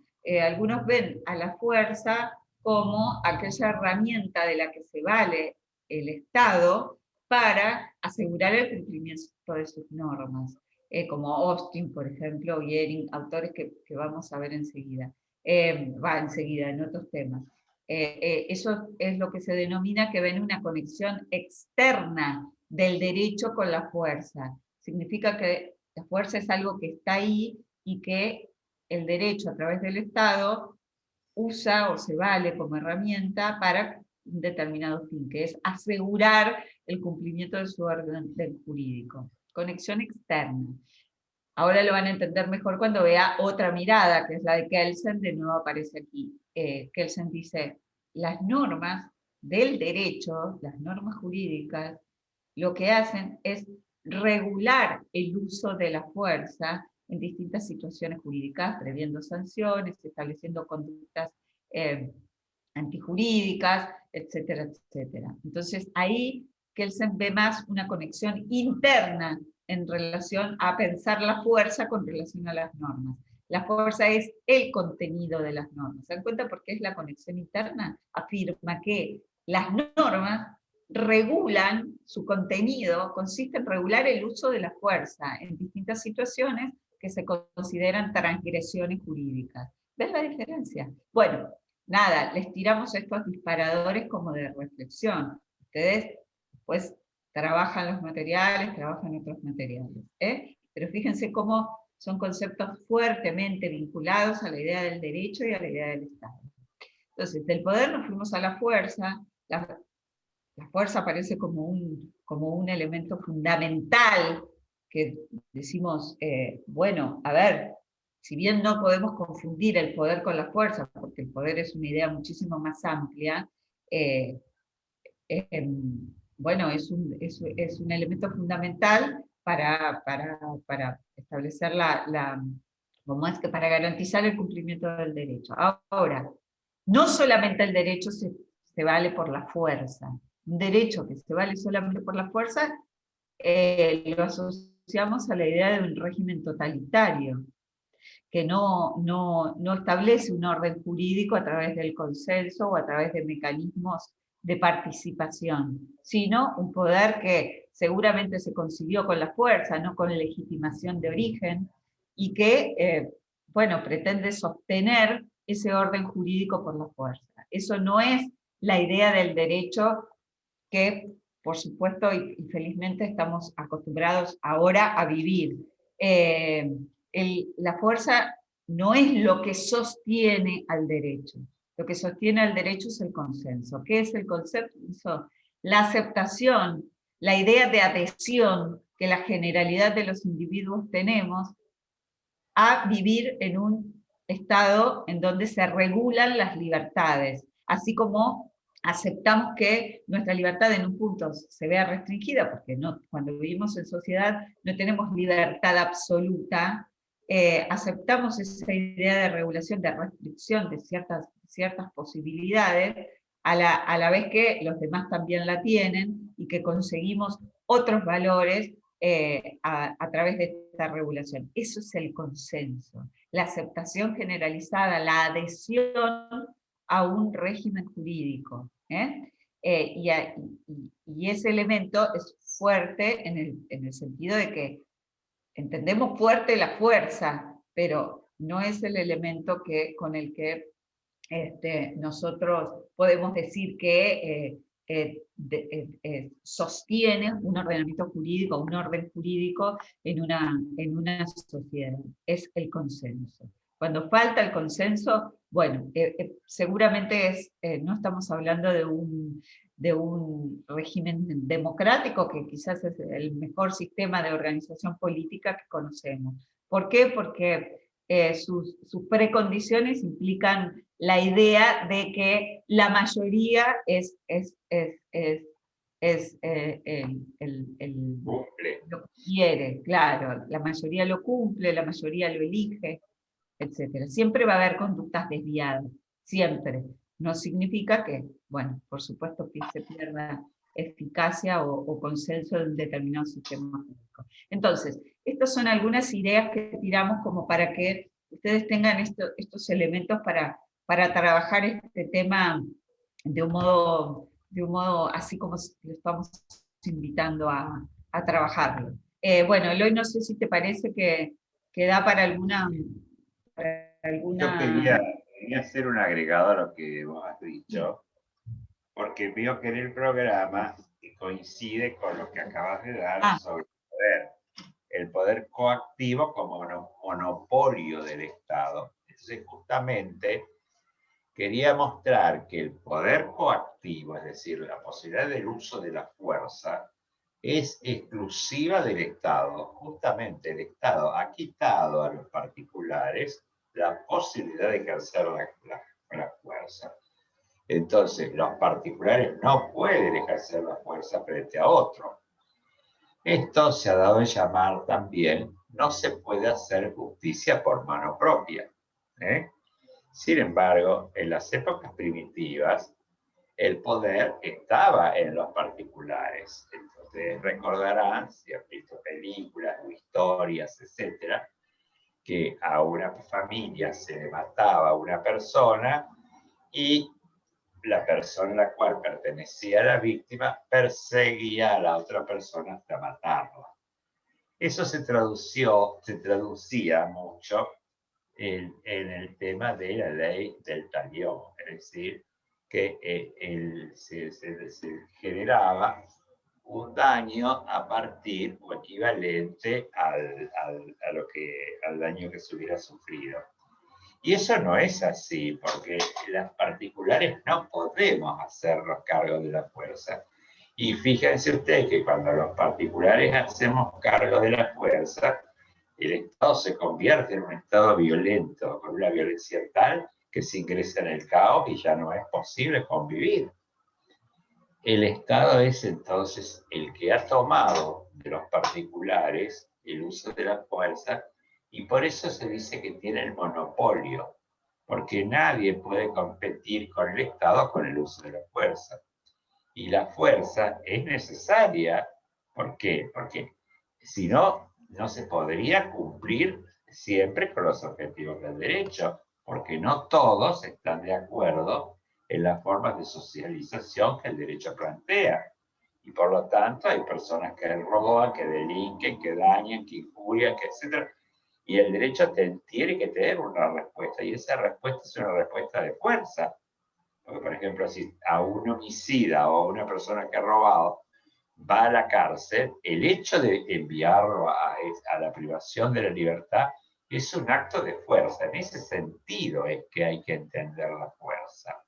Algunos ven a la fuerza como aquella herramienta de la que se vale el Estado para asegurar el cumplimiento de sus normas, como Austin, por ejemplo, y Ehring, autores que vamos a ver enseguida, enseguida en otros temas. Eso es lo que se denomina que ven una conexión externa del derecho con la fuerza. Significa que la fuerza es algo que está ahí y que el derecho a través del Estado usa o se vale como herramienta para un determinado fin, que es asegurar el cumplimiento de su orden jurídico. Conexión externa. Ahora lo van a entender mejor cuando vea otra mirada, que es la de Kelsen, de nuevo aparece aquí. Kelsen dice, las normas del derecho, las normas jurídicas, lo que hacen es regular el uso de la fuerza en distintas situaciones jurídicas, previendo sanciones, estableciendo conductas antijurídicas, etcétera, etcétera. Entonces ahí Kelsen ve más una conexión interna en relación a pensar la fuerza con relación a las normas. La fuerza es el contenido de las normas. ¿Se dan cuenta por qué es la conexión interna? Afirma que las normas regulan su contenido, consiste en regular el uso de la fuerza en distintas situaciones que se consideran transgresiones jurídicas. ¿Ves la diferencia? Bueno, nada, les tiramos estos disparadores como de reflexión. Ustedes pues trabajan los materiales, trabajan otros materiales. Pero fíjense cómo son conceptos fuertemente vinculados a la idea del derecho y a la idea del Estado. Entonces, del poder nos fuimos a la fuerza. La fuerza aparece como un elemento fundamental que decimos, bueno, a ver, si bien no podemos confundir el poder con la fuerza, porque el poder es una idea muchísimo más amplia, bueno, es un elemento fundamental para establecer como es que para garantizar el cumplimiento del derecho. Ahora, no solamente el derecho se vale por la fuerza. Un derecho que se vale solamente por la fuerza, lo asociamos a la idea de un régimen totalitario, que no establece un orden jurídico a través del consenso o a través de mecanismos de participación, sino un poder que seguramente se consiguió con la fuerza, no con legitimación de origen, y que, bueno, pretende sostener ese orden jurídico por la fuerza. Eso no es la idea del derecho que, por supuesto, y felizmente estamos acostumbrados ahora a vivir. La fuerza no es lo que sostiene al derecho. Lo que sostiene al derecho es el consenso. ¿Qué es el consenso? La aceptación, la idea de adhesión que la generalidad de los individuos tenemos a vivir en un estado en donde se regulan las libertades, así como aceptamos que nuestra libertad en un punto se vea restringida, porque cuando vivimos en sociedad no tenemos libertad absoluta, aceptamos esa idea de regulación, de restricción de ciertas posibilidades, a la vez que los demás también la tienen, y que conseguimos otros valores a través de esta regulación. Eso es el consenso, la aceptación generalizada, la adhesión a un régimen jurídico. Y ese elemento es fuerte en el sentido de que entendemos fuerte la fuerza, pero no es el elemento con el que nosotros podemos decir que sostiene un ordenamiento jurídico, un orden jurídico en una sociedad. Es el consenso. Cuando falta el consenso, bueno, seguramente no estamos hablando de un régimen democrático, que quizás es el mejor sistema de organización política que conocemos. ¿Por qué? Porque sus precondiciones implican la idea de que la mayoría lo que quiere, claro, la mayoría lo cumple, la mayoría lo elige, etc. Siempre va a haber conductas desviadas, siempre. No significa que, bueno, por supuesto que se pierda eficacia o consenso de un determinado sistema jurídico. Entonces, estas son algunas ideas que tiramos como para que ustedes tengan estos elementos para trabajar este tema de un modo así como los estamos invitando a trabajarlo. Bueno, Eloy, no sé si te parece que da para alguna... Yo quería quería hacer un agregado a lo que vos has dicho, porque veo que en el programa coincide con lo que acabas de dar sobre el poder coactivo como monopolio del Estado. Entonces, justamente, quería mostrar que el poder coactivo, es decir, la posibilidad del uso de la fuerza, es exclusiva del Estado. Justamente el Estado ha quitado a los particulares la posibilidad de ejercer la fuerza. Entonces, los particulares no pueden ejercer la fuerza frente a otro. Esto se ha dado en llamar también, no se puede hacer justicia por mano propia. Sin embargo, en las épocas primitivas, el poder estaba en los particulares. Entonces, recordarán, si han visto películas o historias, etcétera, que a una familia se le mataba a una persona y la persona a la cual pertenecía a la víctima perseguía a la otra persona hasta matarla. Eso se traducía mucho en el tema de la ley del talión, es decir, que se generaba un daño a partir o equivalente al daño que se hubiera sufrido. Y eso no es así, porque las particulares no podemos hacernos cargo de la fuerza. Y fíjense ustedes que cuando los particulares hacemos cargo de la fuerza, el Estado se convierte en un Estado violento, con una violencia tal que se ingresa en el caos y ya no es posible convivir. El Estado es entonces el que ha tomado de los particulares el uso de la fuerza y por eso se dice que tiene el monopolio, porque nadie puede competir con el Estado con el uso de la fuerza. Y la fuerza es necesaria. ¿Por qué? Porque si no, no se podría cumplir siempre con los objetivos del derecho, porque no todos están de acuerdo en las formas de socialización que el derecho plantea. Y por lo tanto hay personas que roban, que delinquen, que dañan, que injurian, que etc. Y el derecho tiene que tener una respuesta, y esa respuesta es una respuesta de fuerza. Porque, por ejemplo, si a un homicida o a una persona que ha robado va a la cárcel, el hecho de enviarlo a la privación de la libertad es un acto de fuerza. En ese sentido es que hay que entender la fuerza.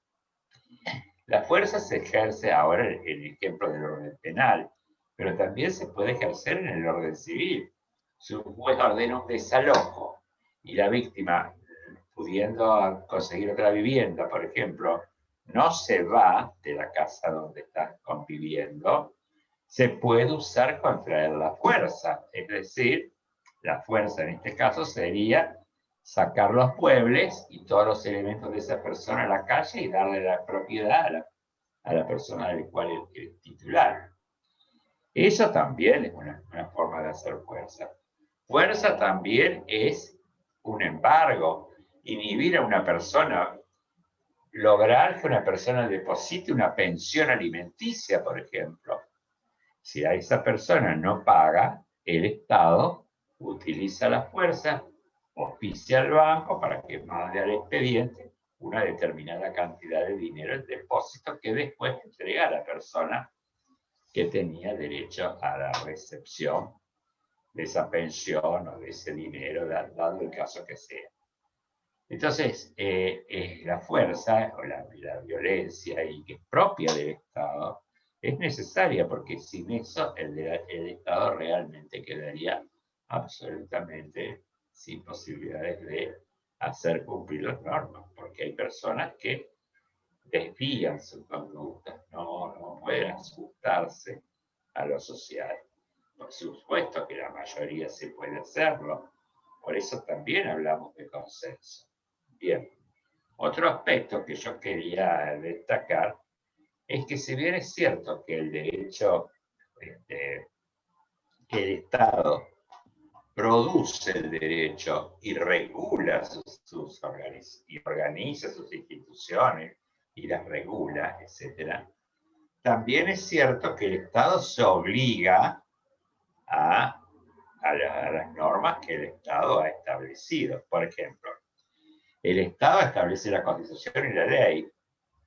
La fuerza se ejerce ahora en el ejemplo del orden penal, pero también se puede ejercer en el orden civil. Si un juez ordena un desalojo y la víctima, pudiendo conseguir otra vivienda, por ejemplo, no se va de la casa donde está conviviendo, se puede usar contra él la fuerza. Es decir, la fuerza en este caso sería sacar los muebles y todos los elementos de esa persona a la calle y darle la propiedad a la persona del cual es titular. Eso también es una forma de hacer fuerza. Fuerza también es un embargo, inhibir a una persona, lograr que una persona deposite una pensión alimenticia, por ejemplo. Si a esa persona no paga, el Estado utiliza la fuerza, oficia al banco para que mande al expediente una determinada cantidad de dinero en depósito que después entrega a la persona que tenía derecho a la recepción de esa pensión o de ese dinero, dado el caso que sea. Entonces, la fuerza o la violencia y que es propia del Estado es necesaria, porque sin eso el Estado realmente quedaría absolutamente sin posibilidades de hacer cumplir las normas, porque hay personas que desvían sus conductas, no pueden ajustarse a lo social. Por supuesto que la mayoría se puede hacerlo, por eso también hablamos de consenso. Bien, otro aspecto que yo quería destacar es que si bien es cierto que el derecho, que el Estado produce el derecho y regula y organiza sus instituciones y las regula, etc., también es cierto que el Estado se obliga a las normas que el Estado ha establecido. Por ejemplo, El Estado establece la Constitución y la ley,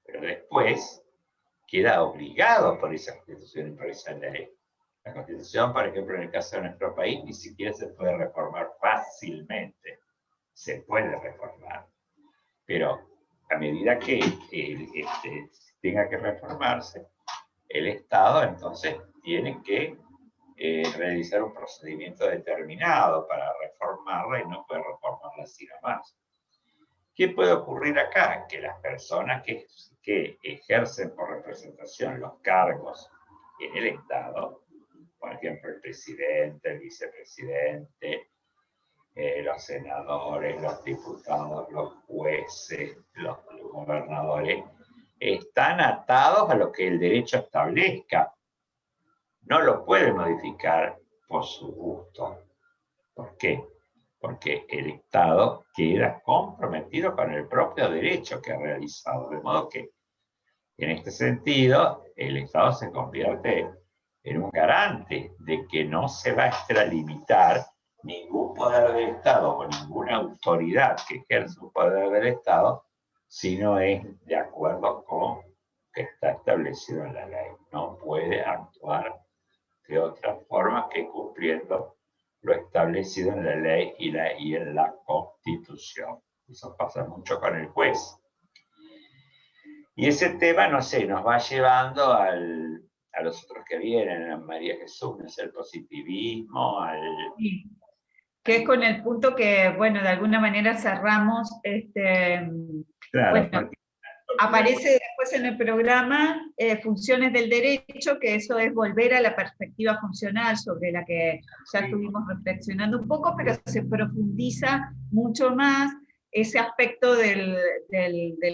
pero después queda obligado por esa Constitución y por esa ley. La Constitución, por ejemplo, en el caso de nuestro país, ni siquiera se puede reformar fácilmente. Se puede reformar, pero a medida que tenga que reformarse, el Estado entonces tiene que realizar un procedimiento determinado para reformarla y no puede reformarla así nomás. ¿Qué puede ocurrir acá? Que las personas que ejercen por representación los cargos en el Estado, por ejemplo, el presidente, el vicepresidente, los senadores, los diputados, los jueces, los gobernadores, están atados a lo que el derecho establezca. No lo pueden modificar por su gusto. ¿Por qué? Porque el Estado queda comprometido con el propio derecho que ha realizado. De modo que, en este sentido, el Estado se convierte en un garante de que no se va a extralimitar ningún poder del Estado o ninguna autoridad que ejerce un poder del Estado si no es de acuerdo con lo que está establecido en la ley. No puede actuar de otra forma que cumpliendo lo establecido en la ley y en la Constitución. Eso pasa mucho con el juez. Y ese tema, no sé, nos va llevando a los otros que vienen, a María Jesús, ¿no? El positivismo, Sí, que es con el punto que, bueno, de alguna manera cerramos, claro, bueno, aparece después en el programa funciones del derecho, que eso es volver a la perspectiva funcional sobre la que ya estuvimos reflexionando un poco, pero se profundiza mucho más ese aspecto de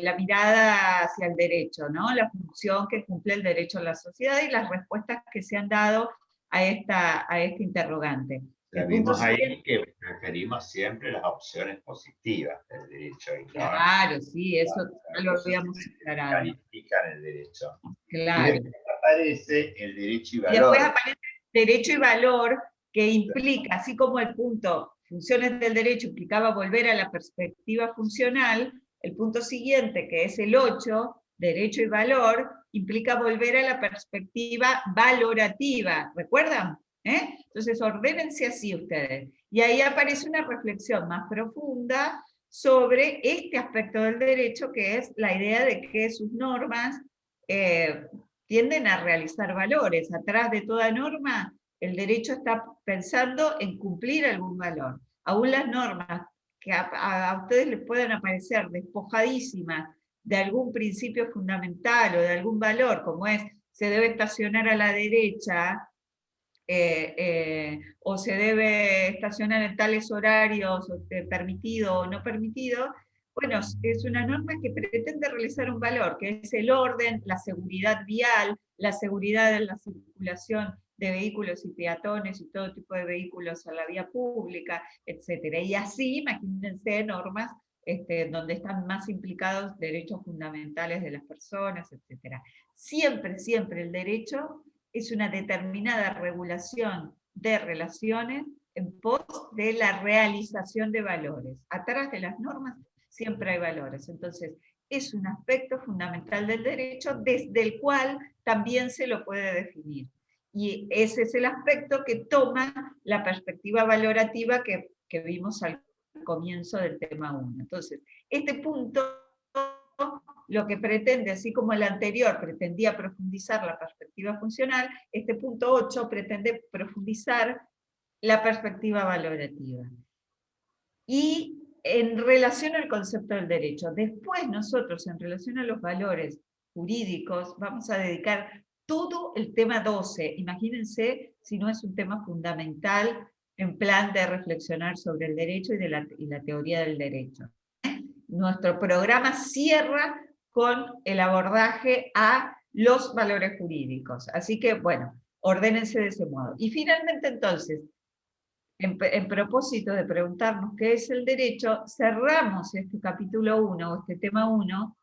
la mirada hacia el derecho, ¿no? La función que cumple el derecho en la sociedad y las respuestas que se han dado a este interrogante. Vimos ahí que preferimos siempre las opciones positivas del derecho. Y claro, sí, eso ya lo habíamos aclarado. Califican el derecho. Claro. Y después aparece el derecho y valor. Y después aparece el derecho y valor, que implica, así como el punto funciones del derecho implicaba volver a la perspectiva funcional, el punto siguiente, que es el 8, derecho y valor, implica volver a la perspectiva valorativa. ¿Recuerdan? Entonces, ordénense así ustedes. Y ahí aparece una reflexión más profunda sobre este aspecto del derecho, que es la idea de que sus normas tienden a realizar valores. Atrás de toda norma, el derecho está pensando en cumplir algún valor. Aún las normas que a ustedes les puedan aparecer despojadísimas de algún principio fundamental o de algún valor, como es se debe estacionar a la derecha, o se debe estacionar en tales horarios, permitido o no permitido, bueno, es una norma que pretende realizar un valor, que es el orden, la seguridad vial, la seguridad en la circulación de vehículos y peatones y todo tipo de vehículos a la vía pública, etc. Y así, imagínense normas donde están más implicados derechos fundamentales de las personas, etc. Siempre, siempre el derecho es una determinada regulación de relaciones en pos de la realización de valores. Atrás de las normas siempre hay valores. Entonces, es un aspecto fundamental del derecho desde el cual también se lo puede definir. Y ese es el aspecto que toma la perspectiva valorativa que vimos al comienzo del tema 1. Entonces, este punto lo que pretende, así como el anterior pretendía profundizar la perspectiva funcional, este punto 8 pretende profundizar la perspectiva valorativa. Y en relación al concepto del derecho, después nosotros, en relación a los valores jurídicos, vamos a dedicar todo el tema 12. Imagínense si no es un tema fundamental en plan de reflexionar sobre el derecho y la teoría del derecho. Nuestro programa cierra con el abordaje a los valores jurídicos. Así que, bueno, ordénense de ese modo. Y finalmente, entonces, en propósito de preguntarnos qué es el derecho, cerramos este capítulo 1, o este tema 1,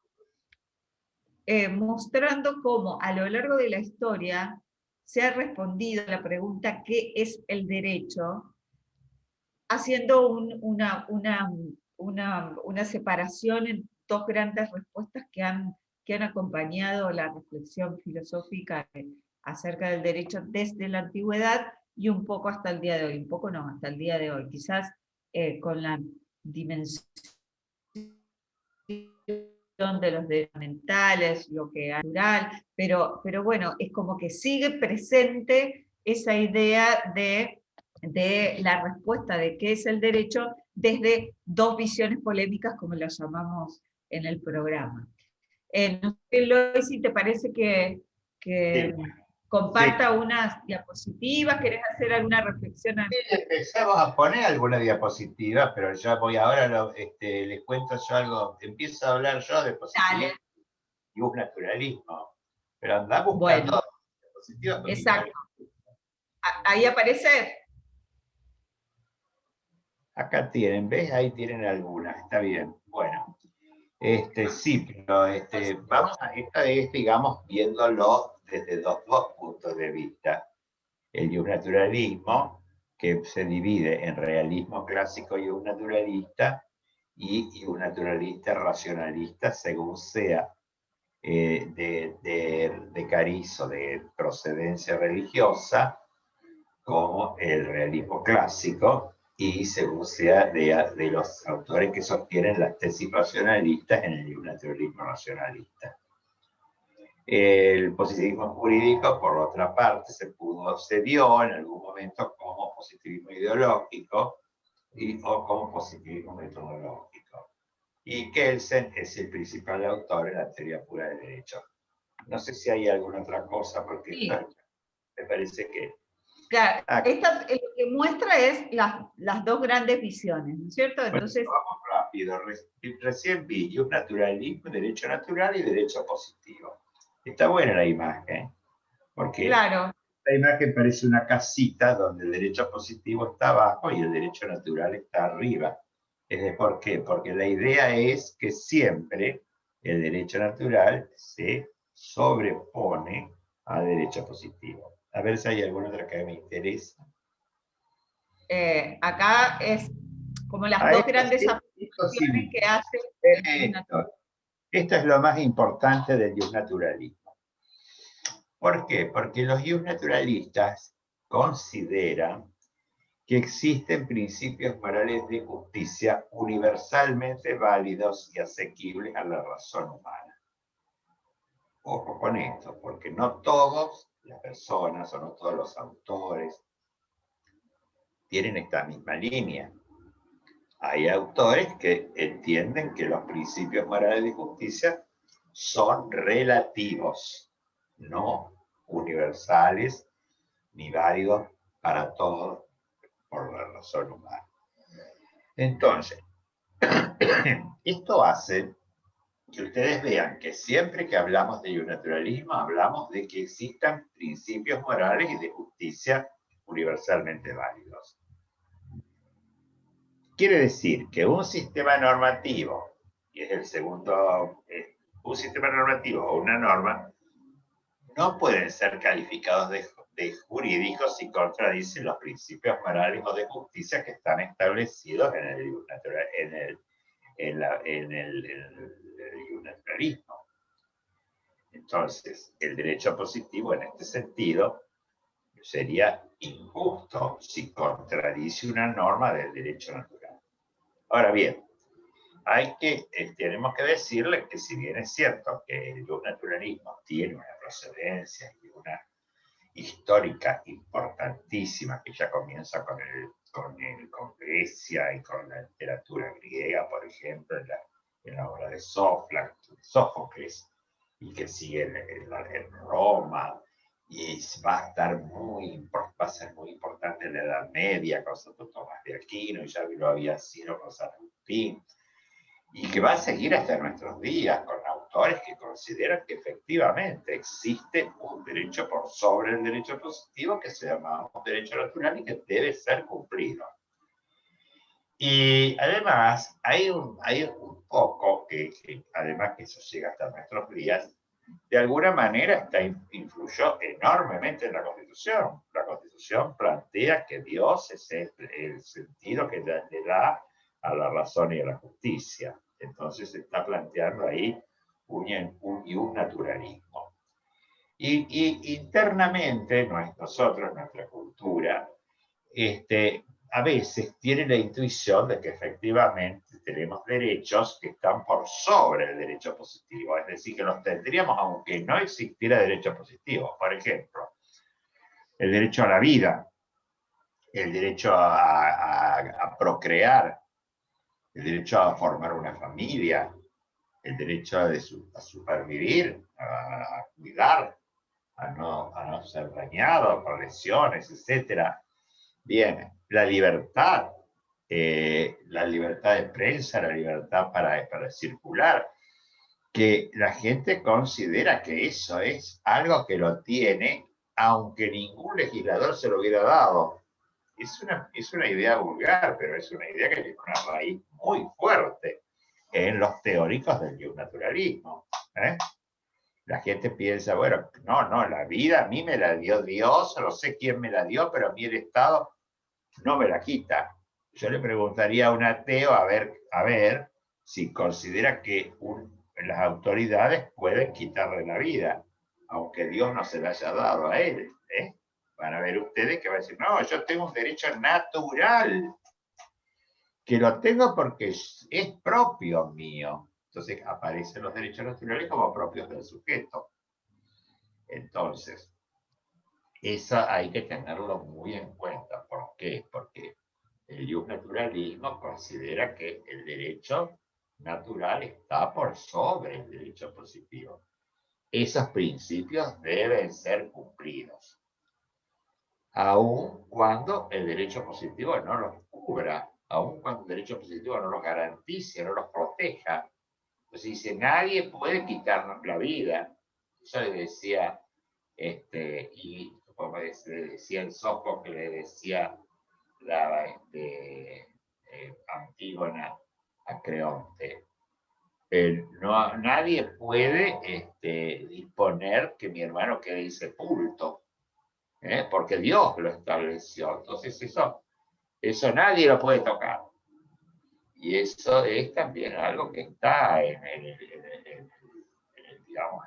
mostrando cómo a lo largo de la historia se ha respondido a la pregunta ¿qué es el derecho? Haciendo una separación en dos grandes respuestas que han acompañado la reflexión filosófica acerca del derecho desde la antigüedad y un poco hasta el día de hoy, un poco no, hasta el día de hoy, quizás con la dimensión de los derechos mentales, lo que es natural, pero bueno, es como que sigue presente esa idea de la respuesta de qué es el derecho desde dos visiones polémicas, como las llamamos en el programa. No sé, Eloy, si te parece que Sí, comparta sí. unas diapositivas, ¿querés hacer alguna reflexión? Empezamos a poner alguna diapositiva, pero ya voy ahora, les cuento yo algo, empiezo a hablar yo de Dale, positivismo y un naturalismo, pero anda buscando bueno, diapositivas porque exacto. Ahí aparece. acá tienen, ¿ves? Ahí tienen algunas, está bien. Bueno, sí, pero vamos a, esta vez, digamos, viéndolo desde dos puntos de vista. El naturalismo, que se divide en realismo clásico y un naturalista, y un naturalista racionalista, según sea de cariz o de procedencia religiosa, como el realismo clásico, y según sea de los autores que sostienen las tesis racionalistas en el naturalismo racionalista. El positivismo jurídico, por otra parte, se vio en algún momento como positivismo ideológico o como positivismo metodológico. Y Kelsen es el principal autor en la teoría pura del derecho. No sé si hay alguna otra cosa, porque Sí. esto me parece que... Claro, esta, lo que muestra es las dos grandes visiones, ¿no es cierto? Entonces, bueno, vamos rápido. Recién vi un naturalismo, derecho natural y derecho positivo. Está buena la imagen, porque claro, la imagen parece una casita donde el derecho positivo está abajo y el derecho natural está arriba. ¿Por qué? Porque la idea es que siempre el derecho natural se sobrepone al derecho positivo. A ver si hay alguna otra que me interesa. acá es como las dos grandes Esto sí, aplicaciones que hace el esto es lo más importante del naturalismo. ¿Por qué? Porque los naturalistas consideran que existen principios morales de justicia universalmente válidos y asequibles a la razón humana. Ojo con esto, porque no todas las personas o no todos los autores tienen esta misma línea. Hay autores que entienden que los principios morales de justicia son relativos, no universales ni válidos para todos por la razón humana. Entonces, esto hace que ustedes vean que siempre que hablamos de naturalismo, hablamos de que existan principios morales y de justicia universalmente válidos. Quiere decir que un sistema normativo, y es el segundo, un sistema normativo o una norma, no pueden ser calificados de jurídicos si contradicen los principios morales o de justicia que están establecidos en el naturalismo. Entonces, el derecho positivo en este sentido sería injusto si contradice una norma del derecho natural. Ahora bien, tenemos que decirle que si bien es cierto que el naturalismo tiene una procedencia y una histórica importantísima que ya comienza con Grecia y con la literatura griega, por ejemplo, en la obra de Sófocles, y que sigue en Roma, y va a ser muy importante en la Edad Media con Santo Tomás de Aquino, y ya lo había sido con San Agustín, y que va a seguir hasta nuestros días con autores que consideran que efectivamente existe un derecho por sobre el derecho positivo que se llama un derecho natural y que debe ser cumplido. Y además hay un poco que además que eso llega hasta nuestros días, de alguna manera influyó enormemente en la Constitución. La Constitución plantea que Dios es el sentido que le da a la razón y a la justicia. Entonces se está planteando ahí un naturalismo. Y internamente, nosotros, nuestra cultura, a veces tiene la intuición de que efectivamente tenemos derechos que están por sobre el derecho positivo, es decir, que los tendríamos aunque no existiera derecho positivo. Por ejemplo, el derecho a la vida, el derecho a procrear, el derecho a formar una familia, el derecho a supervivir, a cuidar, a no ser dañado por lesiones, etc. Bien, la libertad de prensa, la libertad para circular, que la gente considera que eso es algo que lo tiene, aunque ningún legislador se lo hubiera dado. Es una idea vulgar, pero es una idea que tiene una raíz muy fuerte en los teóricos del naturalismo. La gente piensa, bueno, no, la vida a mí me la dio Dios, no sé quién me la dio, pero a mí el Estado no me la quita. Yo le preguntaría a un ateo a ver si considera que las autoridades pueden quitarle la vida, aunque Dios no se la haya dado a él. Van a ver ustedes que va a decir, no, yo tengo un derecho natural, que lo tengo porque es propio mío. Entonces aparecen los derechos naturales como propios del sujeto. Entonces, eso hay que tenerlo muy en cuenta. ¿Por qué? Porque el naturalismo considera que el derecho natural está por sobre el derecho positivo. Esos principios deben ser cumplidos, aun cuando el derecho positivo no los cubra, aun cuando el derecho positivo no los garantice, no los proteja. Entonces dice, nadie puede quitarnos la vida. Yo le decía, y como le decía el Sófocles, que le decía Antígona a Creonte. Nadie puede disponer que mi hermano quede insepulto, porque Dios lo estableció. Entonces eso nadie lo puede tocar. Y eso es también algo que está digamos,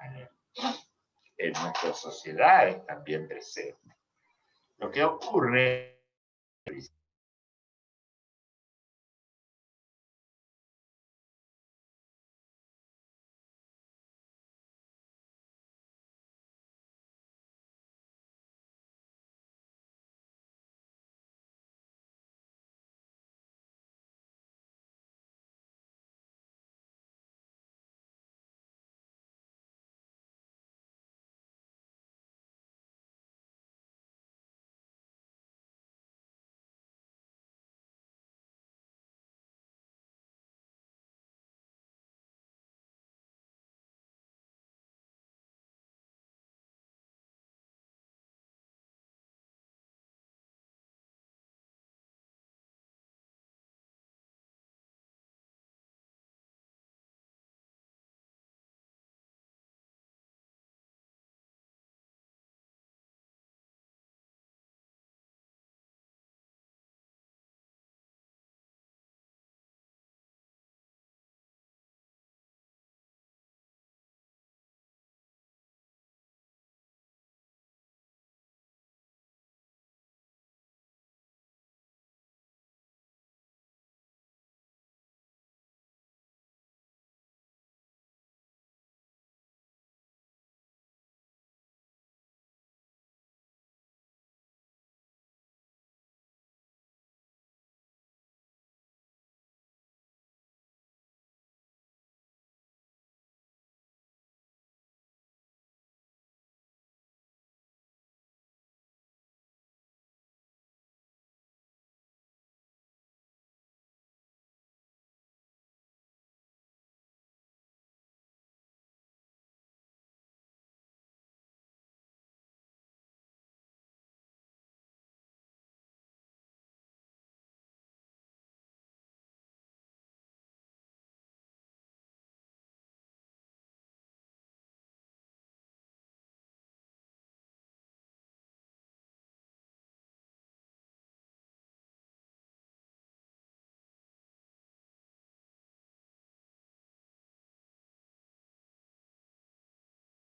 en nuestras sociedades también presente. Lo que ocurre